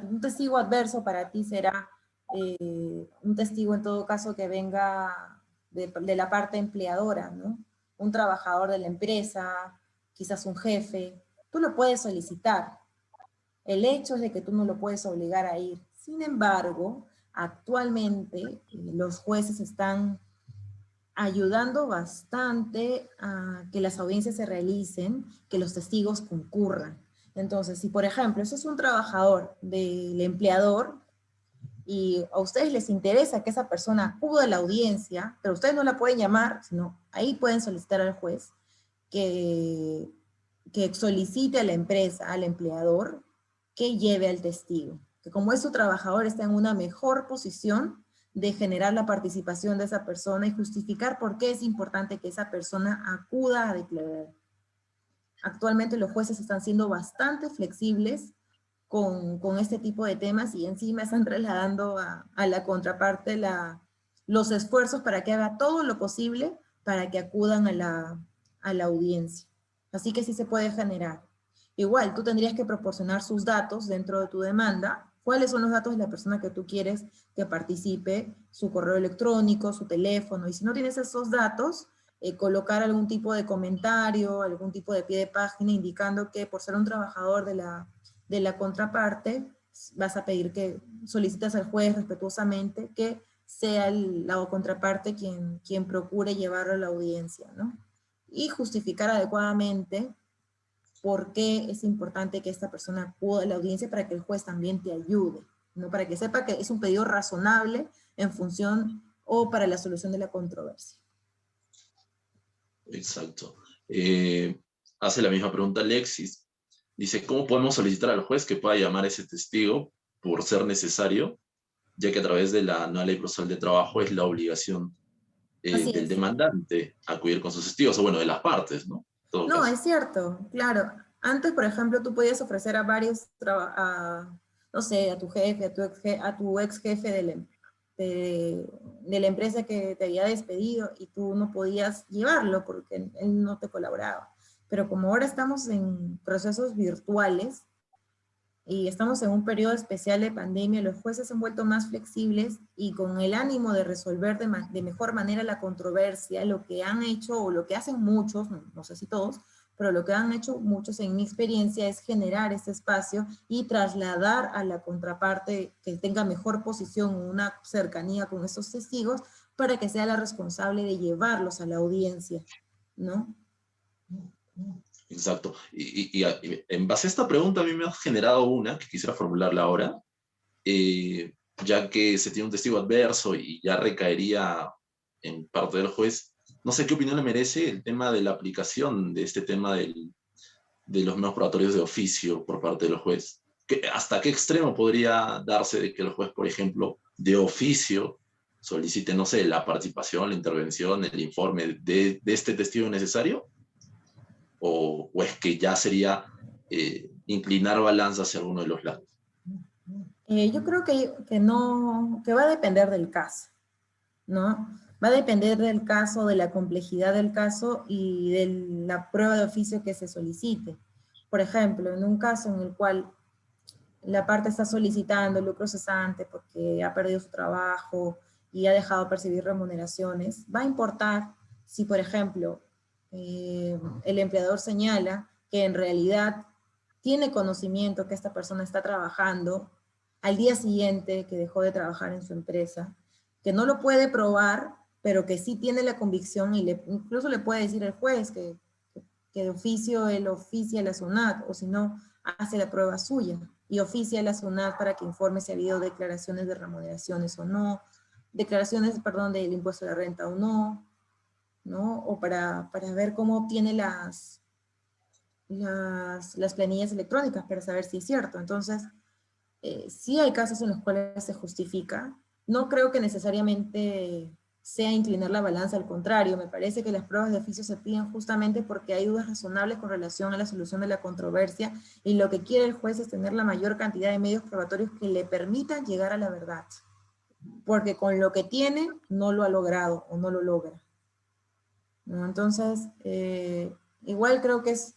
un testigo adverso. Para ti será un testigo en todo caso que venga de la parte empleadora, ¿no? Un trabajador de la empresa, quizás un jefe. Tú lo puedes solicitar. El hecho es de que tú no lo puedes obligar a ir. Sin embargo, actualmente los jueces están ayudando bastante a que las audiencias se realicen, que los testigos concurran. Entonces, si por ejemplo, eso es un trabajador del empleador y a ustedes les interesa que esa persona acuda a la audiencia, pero ustedes no la pueden llamar, sino ahí pueden solicitar al juez que, que solicite a la empresa, al empleador, que lleve al testigo. Que como es su trabajador, está en una mejor posición de generar la participación de esa persona y justificar por qué es importante que esa persona acuda a declarar. Actualmente los jueces están siendo bastante flexibles con este tipo de temas y encima están trasladando a la contraparte los esfuerzos para que haga todo lo posible para que acudan a la audiencia. Así que sí se puede generar. Igual, tú tendrías que proporcionar sus datos dentro de tu demanda. ¿Cuáles son los datos de la persona que tú quieres que participe? Su correo electrónico, su teléfono. Y si no tienes esos datos, colocar algún tipo de comentario, algún tipo de pie de página indicando que por ser un trabajador de la contraparte, vas a pedir que solicitas al juez respetuosamente que sea la contraparte quien procure llevarlo a la audiencia, ¿no? Y justificar adecuadamente por qué es importante que esta persona acuda a la audiencia para que el juez también te ayude, ¿no? Para que sepa que es un pedido razonable en función o para la solución de la controversia. Exacto. Hace la misma pregunta Alexis. Dice, ¿cómo podemos solicitar al juez que pueda llamar a ese testigo por ser necesario? Ya que a través de la nueva ley procesal de trabajo es la obligación del demandante acudir con sus testigos, o bueno, de las partes, ¿no? En todo No, caso. es cierto, claro. Antes, por ejemplo, tú podías ofrecer a varios, no sé, a tu jefe, a tu ex jefe de la empresa que te había despedido y tú no podías llevarlo porque él no te colaboraba. Pero como ahora estamos en procesos virtuales, y estamos en un periodo especial de pandemia, los jueces se han vuelto más flexibles y con el ánimo de resolver de mejor manera la controversia, lo que han hecho, o lo que hacen muchos, no sé si todos, pero lo que han hecho muchos en mi experiencia es generar este espacio y trasladar a la contraparte que tenga mejor posición, una cercanía con esos testigos, para que sea la responsable de llevarlos a la audiencia, ¿no? Exacto. Y en base a esta pregunta a mí me ha generado una que quisiera formularla ahora, ya que se tiene un testigo adverso y ya recaería en parte del juez. No sé qué opinión le merece el tema de la aplicación de este tema de los medios probatorios de oficio por parte del juez. ¿Hasta qué extremo podría darse de que el juez, por ejemplo, de oficio solicite, no sé, la participación, la intervención, el informe de este testigo necesario? ¿O es que ya sería inclinar balanza hacia alguno de los lados? Yo creo que no, que va a depender del caso, ¿no? Va a depender del caso, de la complejidad del caso y de la prueba de oficio que se solicite. Por ejemplo, en un caso en el cual la parte está solicitando lucro cesante porque ha perdido su trabajo y ha dejado de percibir remuneraciones, va a importar si, por ejemplo, el empleador señala que en realidad tiene conocimiento que esta persona está trabajando al día siguiente que dejó de trabajar en su empresa, que no lo puede probar, pero que sí tiene la convicción y incluso le puede decir al juez que de oficio él oficia a la SUNAT, o si no, hace la prueba suya y oficia a la SUNAT para que informe si ha habido declaraciones de remuneraciones o no, declaraciones, perdón, del impuesto de la renta o no, ¿no? O para ver cómo obtiene las planillas electrónicas para saber si es cierto. Entonces, sí hay casos en los cuales se justifica. No creo que necesariamente sea inclinar la balanza, al contrario, me parece que las pruebas de oficio se piden justamente porque hay dudas razonables con relación a la solución de la controversia y lo que quiere el juez es tener la mayor cantidad de medios probatorios que le permitan llegar a la verdad, porque con lo que tiene no lo ha logrado o no lo logra, ¿no? Entonces, igual creo que es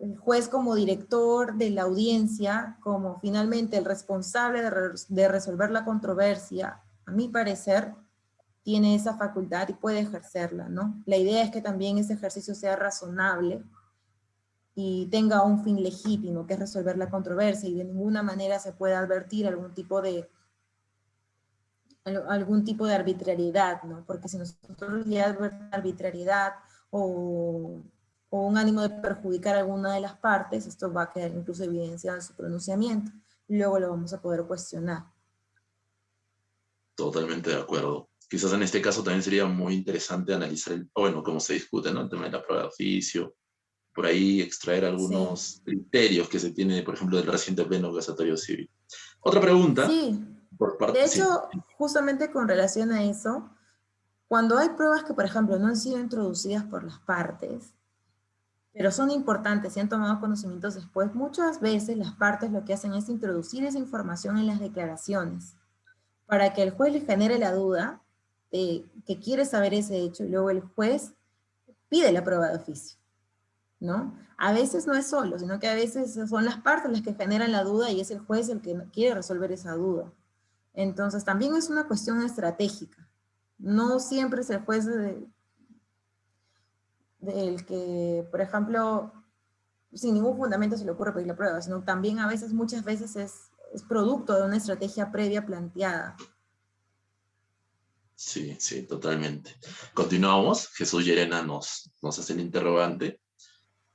el juez como director de la audiencia, como finalmente el responsable de resolver la controversia, a mi parecer, tiene esa facultad y puede ejercerla, ¿no? La idea es que también ese ejercicio sea razonable y tenga un fin legítimo, que es resolver la controversia, y de ninguna manera se pueda advertir algún tipo de arbitrariedad, ¿no? Porque si nosotros ya advertimos arbitrariedad o un ánimo de perjudicar a alguna de las partes, esto va a quedar incluso evidenciado en su pronunciamiento. Luego lo vamos a poder cuestionar. Totalmente de acuerdo. Quizás en este caso también sería muy interesante analizar, bueno, cómo se discute, ¿no? El tema de la prueba de oficio, por ahí extraer Sí, algunos criterios que se tiene, por ejemplo, del reciente pleno casatorio civil. Otra pregunta, sí. por De parte, hecho, sí, justamente con relación a eso, cuando hay pruebas que, por ejemplo, no han sido introducidas por las partes, pero son importantes y han tomado conocimientos después, muchas veces las partes lo que hacen es introducir esa información en las declaraciones para que el juez le genere la duda de que quiere saber ese hecho y luego el juez pide la prueba de oficio, ¿no? A veces no es solo, sino que a veces son las partes las que generan la duda y es el juez el que quiere resolver esa duda. Entonces también es una cuestión estratégica. No siempre es el juez del que, por ejemplo, sin ningún fundamento se le ocurre pedir la prueba, sino también a veces, muchas veces es producto de una estrategia previa planteada. sí, sí, totalmente. Continuamos. Jesús Llerena nos hace el interrogante.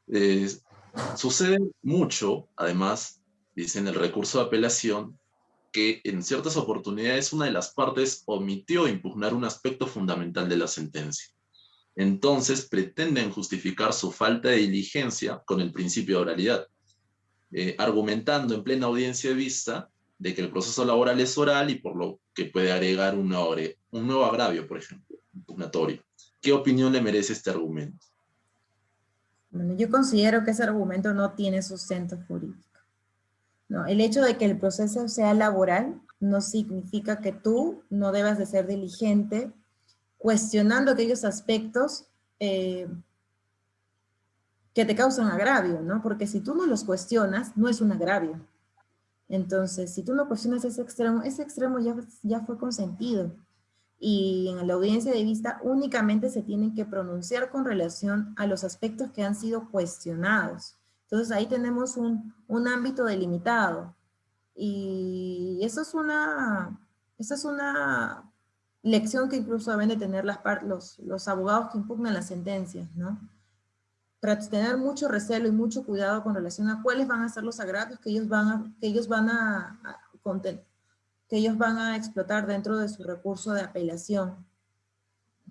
Eh, Sucede mucho, además, dice en el recurso de apelación, que en ciertas oportunidades una de las partes omitió impugnar un aspecto fundamental de la sentencia. Entonces pretenden justificar su falta de diligencia con el principio de oralidad, argumentando en plena audiencia de vista de que el proceso laboral es oral y por lo que puede agregar un nuevo agravio, por ejemplo, impugnatorio. ¿Qué opinión le merece este argumento? Bueno, yo considero que ese argumento no tiene sustento jurídico. No, el hecho de que el proceso sea laboral no significa que tú no debas de ser diligente cuestionando aquellos aspectos eh, que te causan agravio, ¿no? Porque si tú no los cuestionas, no es un agravio. Entonces, si tú no cuestionas ese extremo ya fue consentido. Y en la audiencia de vista únicamente se tienen que pronunciar con relación a los aspectos que han sido cuestionados. Entonces ahí tenemos un ámbito delimitado. Y esa es una lección que incluso deben de tener los abogados que impugnan las sentencias, ¿no? Para tener mucho recelo y mucho cuidado con relación a cuáles van a ser los agravios que que ellos van a explotar dentro de su recurso de apelación.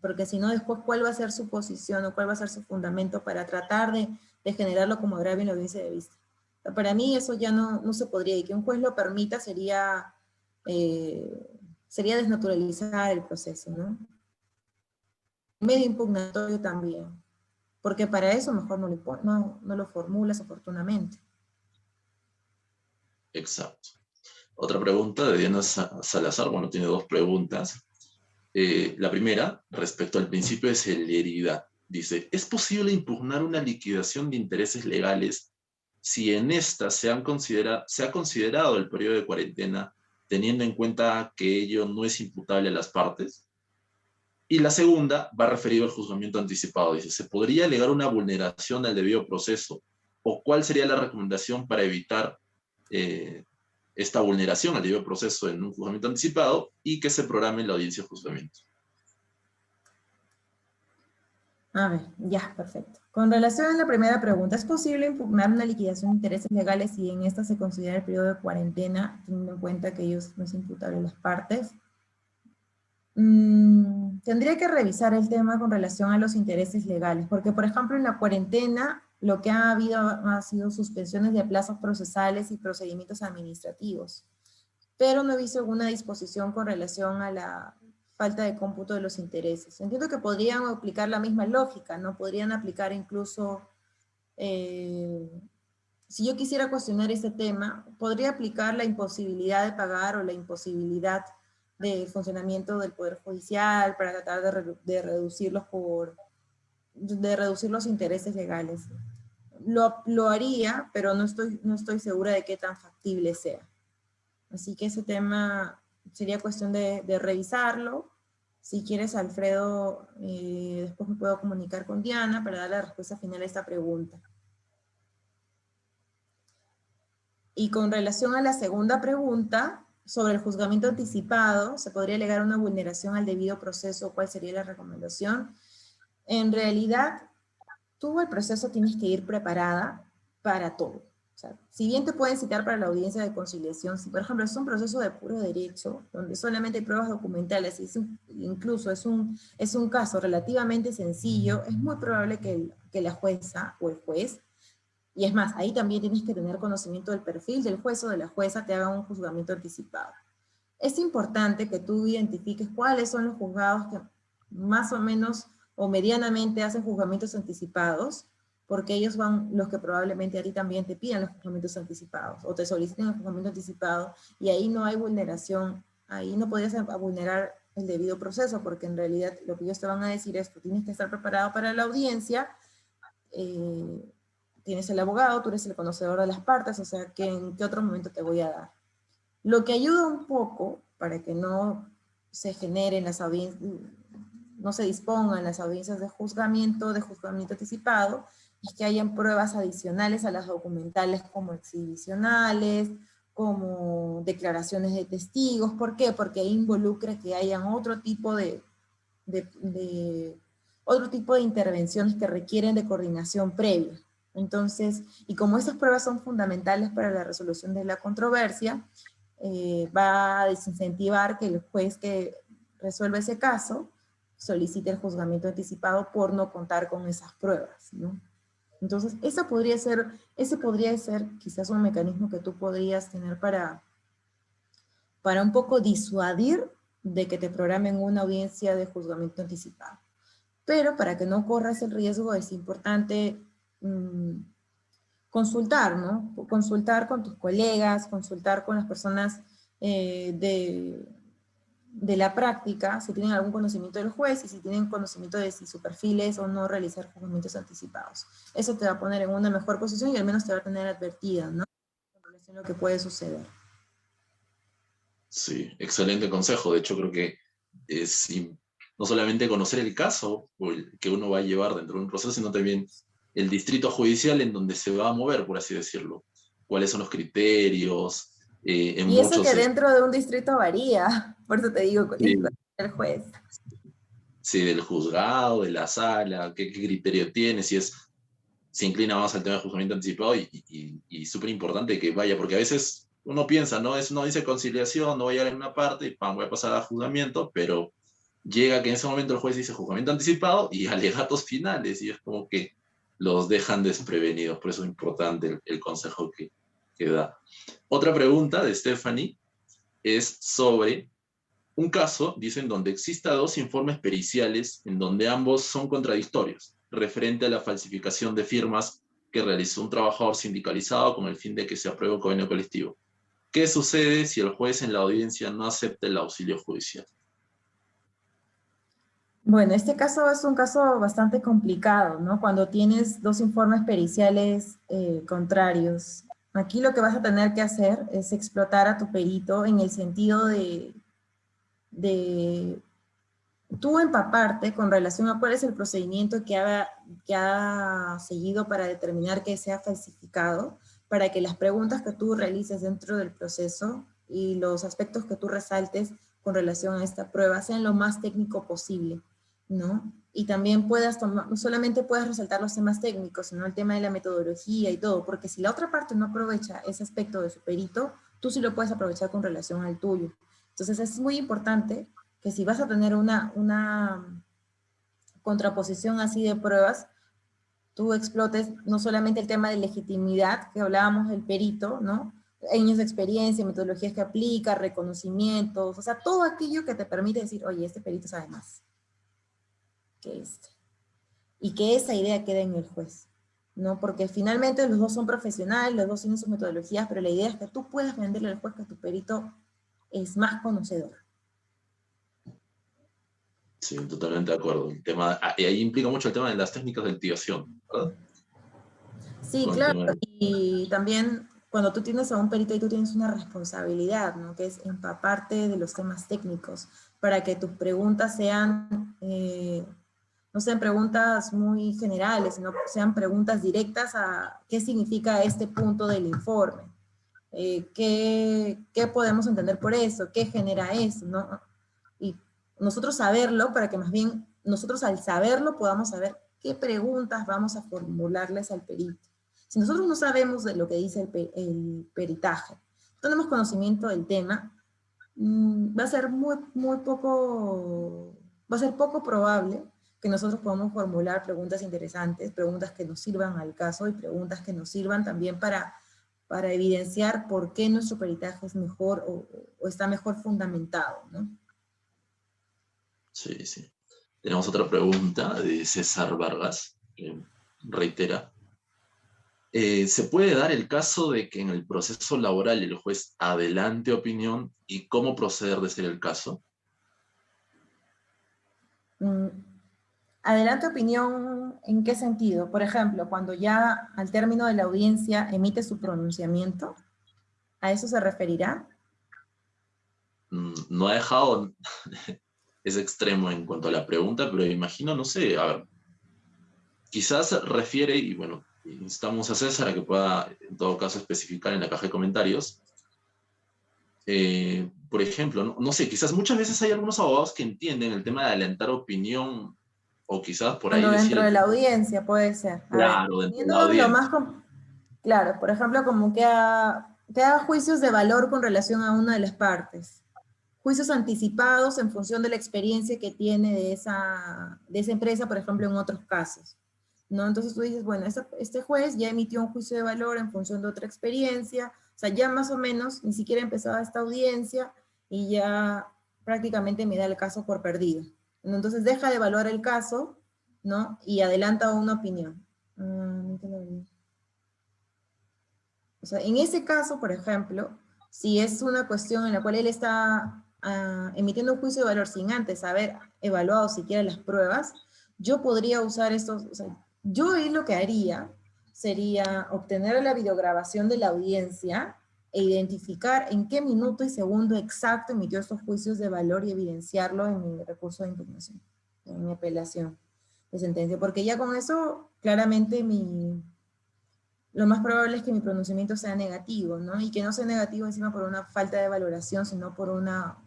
porque si no, después, ¿cuál va a ser su posición o cuál va a ser su fundamento para tratar de generarlo como agravio en la audiencia de vista? Para mí eso ya no se podría, y que un juez lo permita sería desnaturalizar el proceso, ¿no? Medio impugnatorio también, porque para eso mejor no lo formulas oportunamente. Exacto. Otra pregunta de Diana Salazar, bueno, tiene dos preguntas. La primera, respecto al principio de celeridad, dice, ¿es posible impugnar una liquidación de intereses legales si en esta se ha considerado el periodo de cuarentena teniendo en cuenta que ello no es imputable a las partes? Y la segunda va referido al juzgamiento anticipado. Dice, ¿se podría alegar una vulneración al debido proceso? ¿O cuál sería la recomendación para evitar esta vulneración al debido proceso en un juzgamiento anticipado y que se programe la audiencia de juzgamiento? A ver, ya, perfecto. Con relación a la primera pregunta, ¿es posible impugnar una liquidación de intereses legales si en esta se considera el periodo de cuarentena, teniendo en cuenta que ellos no es imputable a las partes? Tendría que revisar el tema con relación a los intereses legales, porque por ejemplo en la cuarentena lo que ha habido ha sido suspensiones de plazos procesales y procedimientos administrativos, pero no he visto alguna disposición con relación a la falta de cómputo de los intereses. Entiendo que podrían aplicar la misma lógica, ¿no? Podrían aplicar incluso, si yo quisiera cuestionar este tema, podría aplicar la imposibilidad de pagar o la imposibilidad de funcionamiento del Poder Judicial para tratar de reducir los intereses legales. Lo haría, pero no estoy segura de qué tan factible sea. Así que ese tema sería cuestión de revisarlo. Si quieres, Alfredo, después me puedo comunicar con Diana para dar la respuesta final a esta pregunta. Y con relación a la segunda pregunta, sobre el juzgamiento anticipado, ¿se podría alegar una vulneración al debido proceso? ¿Cuál sería la recomendación? En realidad, tú el proceso tienes que ir preparada para todo. O sea, si bien te pueden citar para la audiencia de conciliación, si por ejemplo es un proceso de puro derecho, donde solamente hay pruebas documentales, y incluso es un caso relativamente sencillo, es muy probable que la jueza o el juez, y es más, ahí también tienes que tener conocimiento del perfil del juez o de la jueza, te haga un juzgamiento anticipado. Es importante que tú identifiques cuáles son los juzgados que más o menos o medianamente hacen juzgamientos anticipados, porque ellos van los que probablemente a ti también te pidan los juzgamientos anticipados, o te soliciten el juzgamiento anticipado, y ahí no hay vulneración, ahí no podrías vulnerar el debido proceso, porque en realidad lo que ellos te van a decir es que tienes que estar preparado para la audiencia, tienes el abogado, tú eres el conocedor de las partes, o sea, ¿en qué otro momento te voy a dar? Lo que ayuda un poco para que no se generen las audiencias, no se dispongan las audiencias de juzgamiento anticipado, es que hayan pruebas adicionales a las documentales como exhibicionales, como declaraciones de testigos. ¿Por qué? Porque ahí involucra que hayan otro tipo de intervenciones que requieren de coordinación previa. Entonces, y como esas pruebas son fundamentales para la resolución de la controversia, va a desincentivar que el juez que resuelva ese caso solicite el juzgamiento anticipado por no contar con esas pruebas, ¿no? Entonces, ese podría ser quizás un mecanismo que tú podrías tener para un poco disuadir de que te programen una audiencia de juzgamiento anticipado. Pero para que no corras el riesgo es importante consultar, ¿no? Consultar con tus colegas, consultar con las personas de la práctica, si tienen algún conocimiento del juez y si tienen conocimiento de si su perfil es o no realizar juzgamientos anticipados. Eso te va a poner en una mejor posición y al menos te va a tener advertida, ¿no? En relación a lo que puede suceder. Sí, excelente consejo. De hecho, creo que es no solamente conocer el caso que uno va a llevar dentro de un proceso, sino también el distrito judicial en donde se va a mover, por así decirlo. ¿Cuáles son los criterios? En Y eso muchos... que dentro de un distrito varía, por eso te digo, sí, el juez. sí, del juzgado, de la sala, qué criterio tiene, si se inclina más al tema de juzgamiento anticipado y súper importante que vaya, porque a veces uno piensa, ¿no? No dice conciliación, no voy a llegar en una parte y pam, voy a pasar a juzgamiento, pero llega que en ese momento el juez dice juzgamiento anticipado y alegatos finales, y es como que los dejan desprevenidos. Por eso es importante el consejo que da. Otra pregunta de Stephanie es sobre un caso, dicen, donde exista dos informes periciales en donde ambos son contradictorios, referente a la falsificación de firmas que realizó un trabajador sindicalizado con el fin de que se apruebe un convenio colectivo. ¿Qué sucede si el juez en la audiencia no acepta el auxilio judicial? Bueno, este caso es un caso bastante complicado, ¿no? Cuando tienes dos informes periciales contrarios. Aquí lo que vas a tener que hacer es explotar a tu perito en el sentido de tú empaparte con relación a cuál es el procedimiento que ha seguido para determinar que sea falsificado, para que las preguntas que tú realices dentro del proceso y los aspectos que tú resaltes con relación a esta prueba sean lo más técnico posible, ¿no? Y también puedas tomar, no solamente puedes resaltar los temas técnicos, sino el tema de la metodología y todo, porque si la otra parte no aprovecha ese aspecto de su perito, tú sí lo puedes aprovechar con relación al tuyo. Entonces es muy importante que si vas a tener una contraposición así de pruebas, tú explotes no solamente el tema de legitimidad, que hablábamos del perito, ¿no? Años de experiencia, metodologías que aplica, reconocimientos, o sea, todo aquello que te permite decir, oye, este perito sabe más que este. Y que esa idea quede en el juez, ¿no? Porque finalmente los dos son profesionales, los dos tienen sus metodologías, pero la idea es que tú puedas venderle al juez que tu perito es más conocedor. Sí, totalmente de acuerdo. El tema, y ahí implica mucho el tema de las técnicas de litigación, ¿verdad? Sí, Con el claro, tema y también cuando tú tienes a un perito y tú tienes una responsabilidad, ¿no? Que es empaparte de los temas técnicos para que tus preguntas sean, no sean preguntas muy generales, sino sean preguntas directas a qué significa este punto del informe, qué podemos entender por eso, qué genera eso, ¿no? Y nosotros saberlo para que más bien nosotros al saberlo podamos saber qué preguntas vamos a formularles al perito. Si nosotros no sabemos de lo que dice el peritaje, no tenemos conocimiento del tema, va a ser va a ser poco probable que nosotros podamos formular preguntas interesantes, preguntas que nos sirvan al caso y preguntas que nos sirvan también para evidenciar por qué nuestro peritaje es mejor o está mejor fundamentado, ¿no? Sí, sí. Tenemos otra pregunta de César Vargas, que reitera. ¿Se puede dar el caso de que en el proceso laboral el juez adelante opinión y cómo proceder de ser el caso? Mm, Adelante opinión, ¿en qué sentido? Por ejemplo, cuando ya al término de la audiencia emite su pronunciamiento, ¿a eso se referirá? No ha dejado ese extremo en cuanto a la pregunta, pero imagino, no sé, a ver, quizás refiere, y bueno, instamos a César a que pueda en todo caso especificar en la caja de comentarios. Por ejemplo, no sé, quizás muchas veces hay algunos abogados que entienden el tema de adelantar opinión o quizás por ahí Cuando decir dentro el de la tema, audiencia puede ser. A ver, claro, dentro de la poniéndolo lo más audiencia. claro, por ejemplo, como que haga juicios de valor con relación a una de las partes. Juicios anticipados en función de la experiencia que tiene de esa empresa, por ejemplo, en otros casos, ¿no? Entonces tú dices, bueno, este juez ya emitió un juicio de valor en función de otra experiencia, o sea, ya más o menos, ni siquiera empezaba esta audiencia y ya prácticamente me da el caso por perdido. Entonces deja de evaluar el caso, ¿no? Y adelanta una opinión. O sea, en ese caso, por ejemplo, si es una cuestión en la cual él está emitiendo un juicio de valor sin antes haber evaluado siquiera las pruebas, yo podría usar estos, o sea, yo ahí lo que haría sería obtener la videograbación de la audiencia e identificar en qué minuto y segundo exacto emitió estos juicios de valor y evidenciarlo en mi recurso de impugnación, en mi apelación de sentencia, porque ya con eso claramente lo más probable es que mi pronunciamiento sea negativo, ¿no? Y que no sea negativo encima por una falta de valoración, sino por una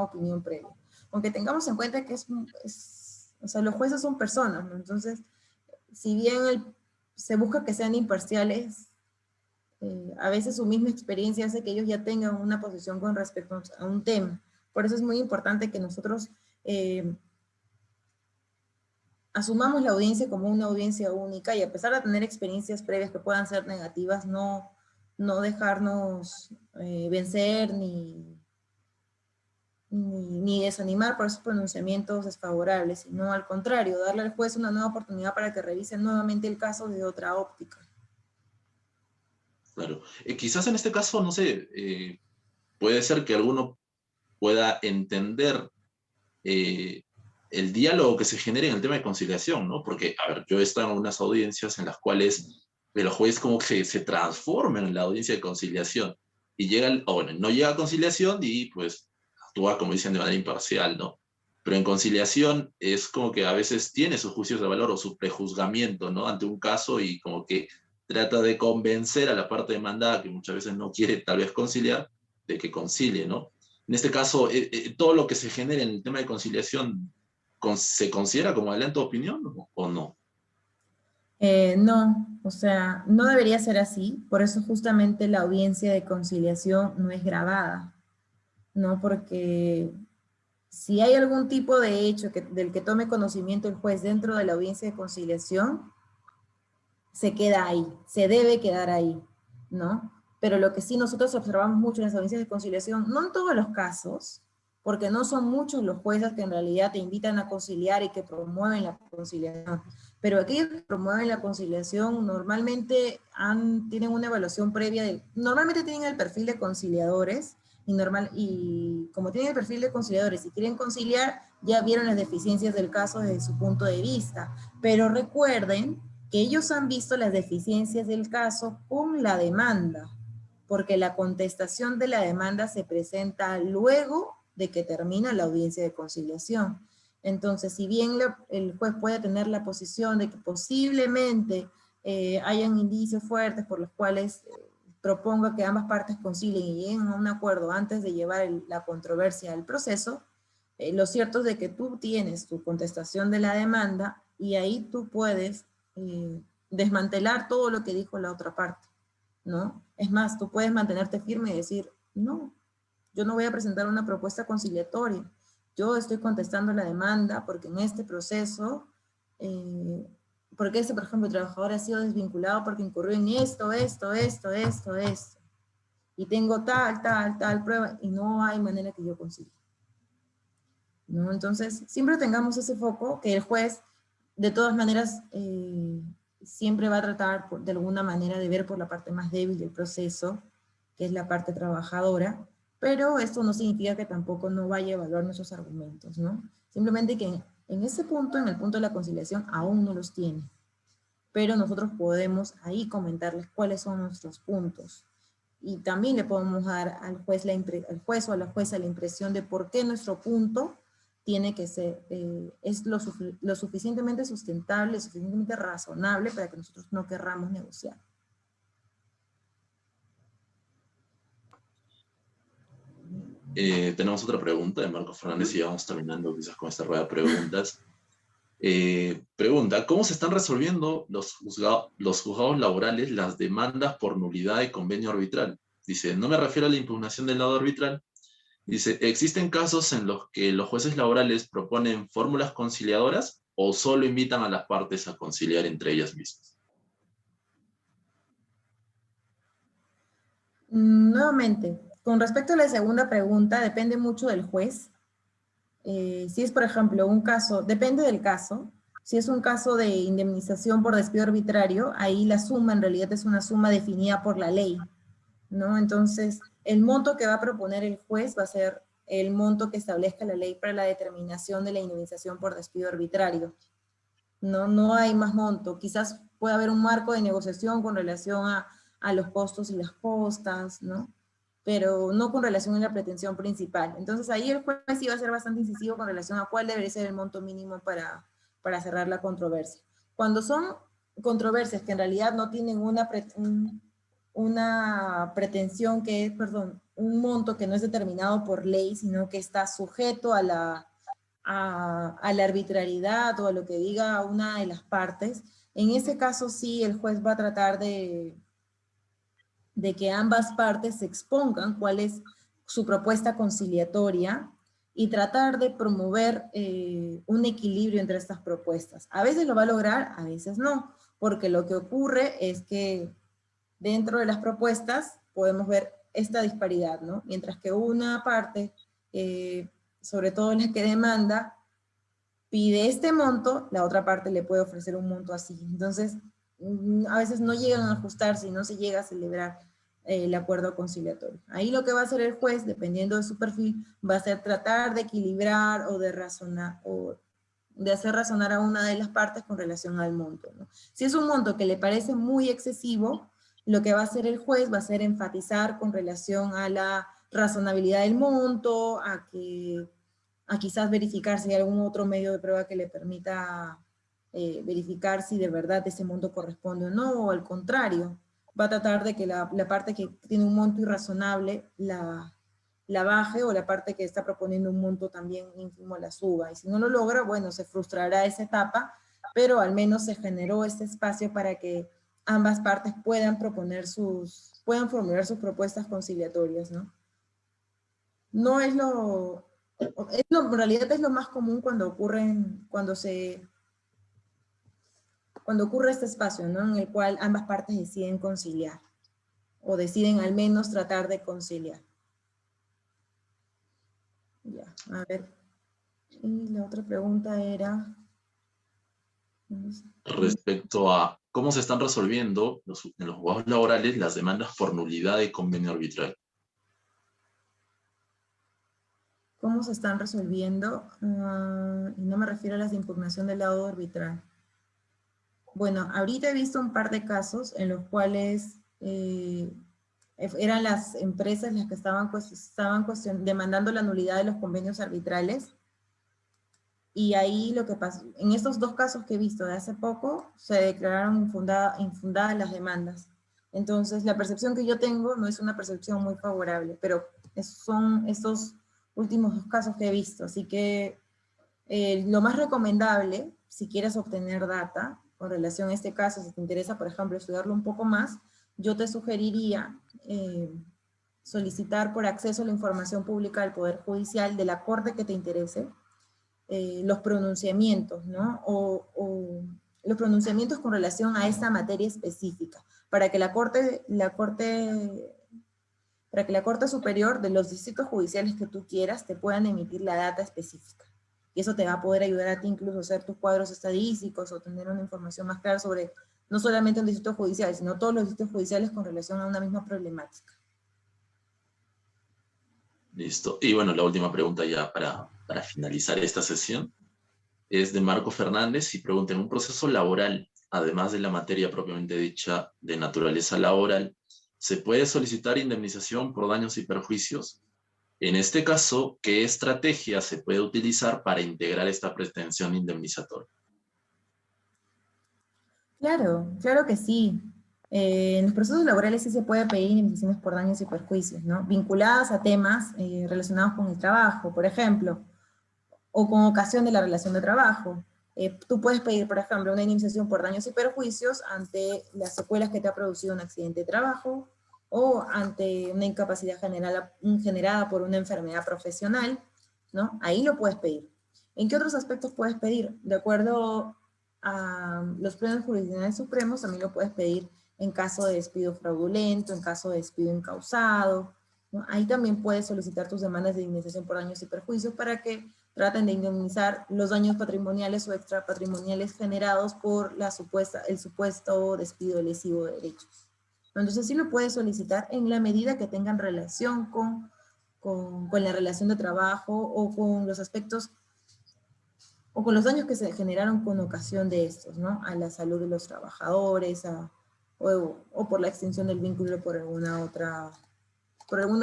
opinión previa. Aunque tengamos en cuenta que o sea, los jueces son personas, ¿no? Entonces, si bien se busca que sean imparciales, a veces su misma experiencia hace que ellos ya tengan una posición con respecto a un tema. Por eso es muy importante que nosotros eh, asumamos la audiencia como una audiencia única y a pesar de tener experiencias previas que puedan ser negativas, no dejarnos vencer ni desanimar por esos pronunciamientos desfavorables, sino al contrario, darle al juez una nueva oportunidad para que revise nuevamente el caso desde otra óptica. Claro. Quizás en este caso, no sé, puede ser que alguno pueda entender el diálogo que se genera en el tema de conciliación, ¿no? Porque, a ver, yo he estado en unas audiencias en las cuales el juez como que se transforma en la audiencia de conciliación y llega, o bueno, no llega a conciliación y pues actúa, como dicen, de manera imparcial, ¿no? Pero en conciliación es como que a veces tiene sus juicios de valor o su prejuzgamiento, ¿no? Ante un caso y como que trata de convencer a la parte demandada, que muchas veces no quiere tal vez conciliar, de que concilie, ¿no? En este caso, todo lo que se genera en el tema de conciliación, ¿se considera como adelanto de opinión o no? No, o sea, no debería ser así, por eso justamente la audiencia de conciliación no es grabada, ¿no? Porque si hay algún tipo de hecho del que tome conocimiento el juez dentro de la audiencia de conciliación, se queda ahí, se debe quedar ahí, ¿no? Pero lo que sí nosotros observamos mucho en las audiencias de conciliación, no en todos los casos, porque no son muchos los jueces que en realidad te invitan a conciliar y que promueven la conciliación, pero aquellos que promueven la conciliación normalmente tienen una evaluación previa, normalmente tienen el perfil de conciliadores, y como tienen el perfil de conciliadores y quieren conciliar, ya vieron las deficiencias del caso desde su punto de vista, pero recuerden que ellos han visto las deficiencias del caso con la demanda, porque la contestación de la demanda se presenta luego de que termina la audiencia de conciliación. Entonces, si bien el juez puede tener la posición de que posiblemente hayan indicios fuertes por los cuales proponga que ambas partes concilien y lleguen a un acuerdo antes de llevar la controversia al proceso, lo cierto es de que tú tienes tu contestación de la demanda y ahí tú puedes desmantelar todo lo que dijo la otra parte, ¿no? Es más, tú puedes mantenerte firme y decir, no, yo no voy a presentar una propuesta conciliatoria, yo estoy contestando la demanda porque en este proceso, porque este, por ejemplo, trabajador ha sido desvinculado porque incurrió en esto, y tengo tal prueba y no hay manera que yo consiga, ¿no? Entonces, siempre tengamos ese foco que el juez, de todas maneras, siempre va a tratar de alguna manera de ver por la parte más débil del proceso, que es la parte trabajadora, pero esto no significa que tampoco no vaya a evaluar nuestros argumentos, ¿no? Simplemente que en ese punto, en el punto de la conciliación, aún no los tiene, pero nosotros podemos ahí comentarles cuáles son nuestros puntos. Y también le podemos dar al juez, al juez o a la jueza la impresión de por qué nuestro punto tiene que ser, es lo suficientemente sustentable, suficientemente razonable para que nosotros no querramos negociar. Tenemos otra pregunta de Marco Fernández y ya vamos terminando quizás con esta rueda de preguntas. Pregunta, ¿cómo se están resolviendo los juzgados laborales las demandas por nulidad de convenio arbitral? Dice, no me refiero a la impugnación del lado arbitral. Dice, ¿existen casos en los que los jueces laborales proponen fórmulas conciliadoras o solo invitan a las partes a conciliar entre ellas mismas? Nuevamente, con respecto a la segunda pregunta, depende mucho del juez. Si es, por ejemplo, un caso, depende del caso. Si es un caso de indemnización por despido arbitrario, ahí la suma en realidad es una suma definida por la ley, ¿no? Entonces, el monto que va a proponer el juez va a ser el monto que establezca la ley para la determinación de la indemnización por despido arbitrario. No hay más monto. Quizás pueda haber un marco de negociación con relación a los costos y las costas, ¿no? Pero no con relación a la pretensión principal. Entonces ahí el juez sí va a ser bastante incisivo con relación a cuál debería ser el monto mínimo para cerrar la controversia. Cuando son controversias que en realidad no tienen una pretensión que es, perdón, un monto que no es determinado por ley, sino que está sujeto a la arbitrariedad o a lo que diga una de las partes, en ese caso sí el juez va a tratar de que ambas partes se expongan cuál es su propuesta conciliatoria y tratar de promover un equilibrio entre estas propuestas. A veces lo va a lograr, a veces no, porque lo que ocurre es que dentro de las propuestas podemos ver esta disparidad, ¿no? Mientras que una parte, sobre todo la que demanda, pide este monto, la otra parte le puede ofrecer un monto así. Entonces, a veces no llegan a ajustarse y no se llega a celebrar el acuerdo conciliatorio. Ahí lo que va a hacer el juez, dependiendo de su perfil, va a ser tratar de equilibrar o de razonar, o de hacer razonar a una de las partes con relación al monto, ¿no? Si es un monto que le parece muy excesivo, lo que va a hacer el juez va a ser enfatizar con relación a la razonabilidad del monto, a quizás verificar si hay algún otro medio de prueba que le permita verificar si de verdad ese monto corresponde o no, o al contrario, va a tratar de que la parte que tiene un monto irrazonable la baje, o la parte que está proponiendo un monto también ínfimo la suba. Y si no lo logra, bueno, se frustrará esa etapa, pero al menos se generó este espacio para que ambas partes puedan puedan formular sus propuestas conciliatorias, ¿no? No es en realidad es lo más común cuando ocurre este espacio, ¿no? En el cual ambas partes deciden conciliar, o deciden al menos tratar de conciliar. Ya, a ver. Y la otra pregunta era... Respecto a cómo se están resolviendo en los juzgados laborales las demandas por nulidad de convenio arbitral. ¿Cómo se están resolviendo? Y no me refiero a las de impugnación del laudo arbitral. Bueno, ahorita he visto un par de casos en los cuales eran las empresas las que estaban demandando la nulidad de los convenios arbitrales. Y ahí lo que pasó, en estos dos casos que he visto de hace poco, se declararon infundadas las demandas. Entonces, la percepción que yo tengo no es una percepción muy favorable, pero son estos últimos dos casos que he visto. Así que lo más recomendable, si quieres obtener data con relación a este caso, si te interesa, por ejemplo, estudiarlo un poco más, yo te sugeriría solicitar por acceso a la información pública del Poder Judicial de la corte que te interese, los pronunciamientos, ¿no? O los pronunciamientos con relación a esta materia específica, para que la Corte Superior de los distritos judiciales que tú quieras te puedan emitir la data específica. Y eso te va a poder ayudar a ti incluso a hacer tus cuadros estadísticos o tener una información más clara sobre no solamente un distrito judicial, sino todos los distritos judiciales con relación a una misma problemática. Listo. Y bueno, la última pregunta ya para finalizar esta sesión es de Marco Fernández y pregunta: en un proceso laboral, además de la materia propiamente dicha de naturaleza laboral, ¿se puede solicitar indemnización por daños y perjuicios? En este caso, ¿qué estrategia se puede utilizar para integrar esta pretensión indemnizatoria? Claro, claro que sí. En los procesos laborales sí se puede pedir indemnizaciones por daños y perjuicios, ¿no? Vinculadas a temas relacionados con el trabajo, por ejemplo, o con ocasión de la relación de trabajo. Tú puedes pedir, por ejemplo, una indemnización por daños y perjuicios ante las secuelas que te ha producido un accidente de trabajo, o ante una incapacidad generada por una enfermedad profesional, ¿no? Ahí lo puedes pedir. ¿En qué otros aspectos puedes pedir? De acuerdo a los plenos jurisdiccionales supremos, también lo puedes pedir en caso de despido fraudulento, en caso de despido incausado, ¿no? Ahí también puedes solicitar tus demandas de indemnización por daños y perjuicios para que traten de indemnizar los daños patrimoniales o extrapatrimoniales generados por el supuesto despido lesivo de derechos. Entonces sí lo puedes solicitar en la medida que tengan relación con la relación de trabajo, o con los aspectos o con los daños que se generaron con ocasión de estos, ¿no? A la salud de los trabajadores, o por la extinción del vínculo por alguna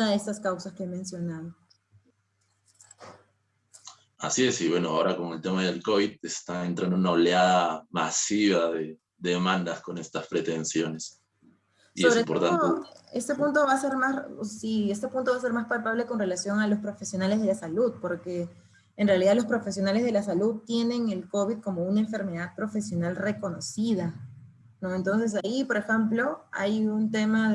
de estas causas que he mencionado. Así es, y bueno, ahora con el tema del COVID está entrando una oleada masiva de demandas con estas pretensiones. Y es Sobre importante. todo, este punto va a ser más palpable con relación a los profesionales de la salud, porque en realidad los profesionales de la salud tienen el COVID como una enfermedad profesional reconocida, ¿no? Entonces ahí, por ejemplo, hay un tema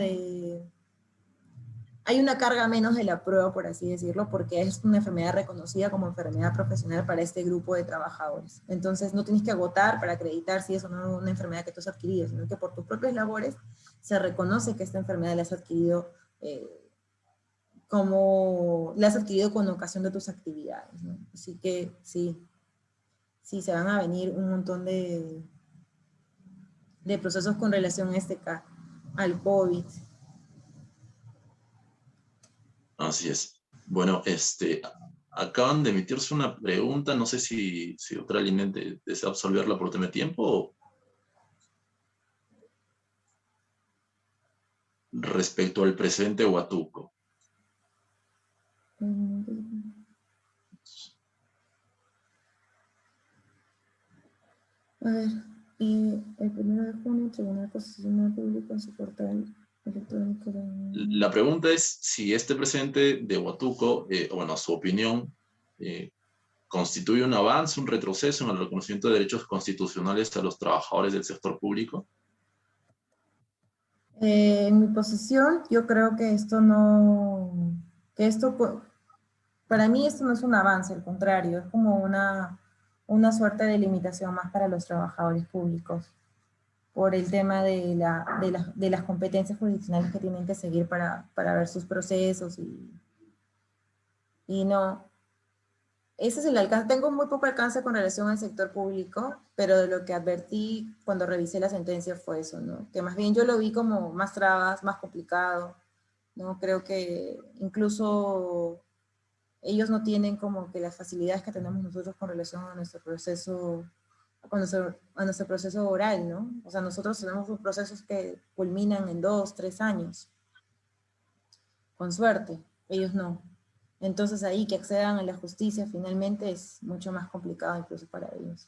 hay una carga menos de la prueba, por así decirlo, porque es una enfermedad reconocida como enfermedad profesional para este grupo de trabajadores. Entonces, no tienes que agotar para acreditar si es o no una enfermedad que tú has adquirido, sino que por tus propias labores se reconoce que esta enfermedad la has adquirido la has adquirido con ocasión de tus actividades, ¿no? Así que sí, sí, se van a venir un montón de procesos con relación a al COVID. Así es. Bueno, acaban de emitirse una pregunta, no sé si otra línea desea absolverla por tema de tiempo, respecto al presidente Huatuco. A ver, y el 1 de junio, Tribunal Constitucional Público en su portal electrónico. La pregunta es si este presidente de Huatuco, bueno, a su opinión, ¿constituye un avance, un retroceso en el reconocimiento de derechos constitucionales a los trabajadores del sector público? En mi posición, yo creo que para mí esto no es un avance, al contrario, es como una suerte de limitación más para los trabajadores públicos, por el tema de las competencias jurisdiccionales que tienen que seguir para ver sus procesos y no, ese es el alcance. Tengo muy poco alcance con relación al sector público, pero de lo que advertí cuando revisé la sentencia fue eso, ¿no? Que más bien yo lo vi como más trabas, más complicado, ¿no? Creo que incluso ellos no tienen como que las facilidades que tenemos nosotros con relación a nuestro proceso, a nuestro proceso oral, ¿no? O sea, nosotros tenemos procesos que culminan en 2, 3 años, con suerte, ellos no. Entonces ahí que accedan a la justicia finalmente es mucho más complicado incluso para ellos.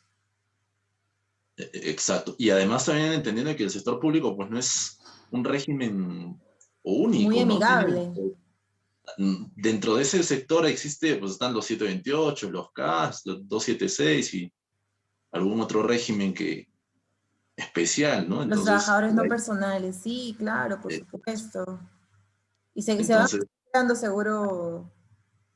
Exacto. Y además también entendiendo que el sector público pues no es un régimen Muy único, ¿no? amigable. Dentro de ese sector pues están los 728, los CAS, los 276 y algún otro régimen especial, ¿no? Los Entonces, trabajadores no personales, sí, claro, por eh, supuesto. Y se van entonces creando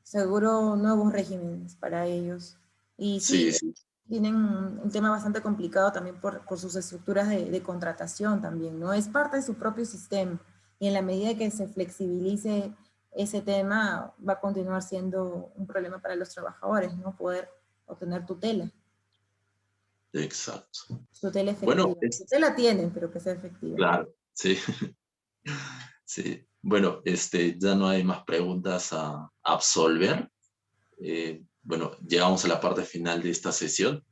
seguro nuevos regímenes para ellos. Y sí, sí, sí, tienen un tema bastante complicado también por sus estructuras de contratación también, ¿no? Es parte de su propio sistema. Y en la medida que se flexibilice ese tema, va a continuar siendo un problema para los trabajadores, ¿no? Poder obtener tutela. exacto. Tutela Bueno, efectiva. Tutela tienen, pero que sea efectiva. claro, sí. Sí. Bueno, ya no hay más preguntas a absolver. Bueno, llegamos a la parte final de esta sesión,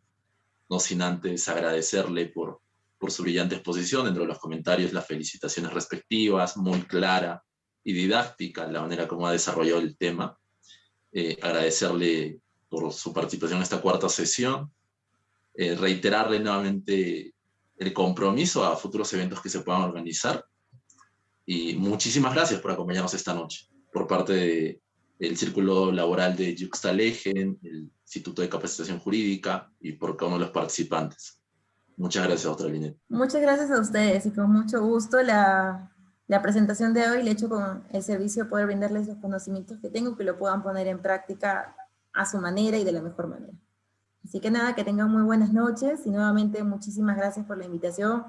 no sin antes agradecerle por su brillante exposición. Dentro de los comentarios, las felicitaciones respectivas, muy clara y didáctica la manera como ha desarrollado el tema. Agradecerle por su participación en esta cuarta sesión. Reiterarle nuevamente el compromiso a futuros eventos que se puedan organizar. Y muchísimas gracias por acompañarnos esta noche, por parte del Círculo Laboral de Yuxtalejen, el Instituto de Capacitación Jurídica y por cada uno de los participantes. Muchas gracias, doctora Linet. Muchas gracias a ustedes y con mucho gusto la presentación de hoy le he hecho con el servicio de poder brindarles los conocimientos que tengo que lo puedan poner en práctica a su manera y de la mejor manera. Así que nada, que tengan muy buenas noches y nuevamente muchísimas gracias por la invitación.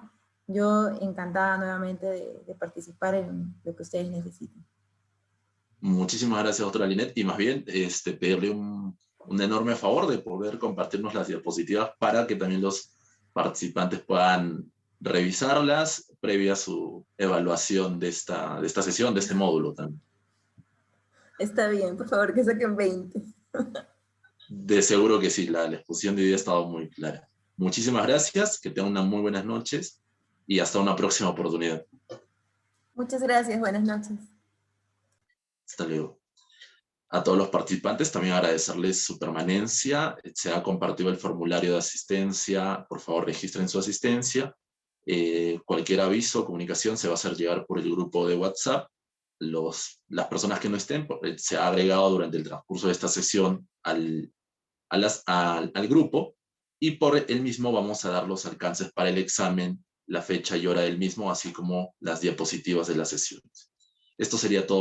Yo encantada nuevamente de participar en lo que ustedes necesiten. Muchísimas gracias, doctora Linet, y más bien pedirle un enorme favor de poder compartirnos las diapositivas para que también los participantes puedan revisarlas previa a su evaluación de esta sesión, de este módulo también. Está bien, por favor, que saquen 20. De seguro que sí, la exposición de hoy ha estado muy clara. Muchísimas gracias, que tengan unas muy buenas noches y hasta una próxima oportunidad. Muchas gracias, buenas noches. Hasta luego. A todos los participantes también agradecerles su permanencia. Se ha compartido el formulario de asistencia. Por favor, registren su asistencia. Cualquier aviso o comunicación se va a hacer llegar por el grupo de WhatsApp. Las personas que no estén, se ha agregado durante el transcurso de esta sesión al grupo y por el mismo vamos a dar los alcances para el examen, la fecha y hora del mismo, así como las diapositivas de las sesiones. Esto sería todo.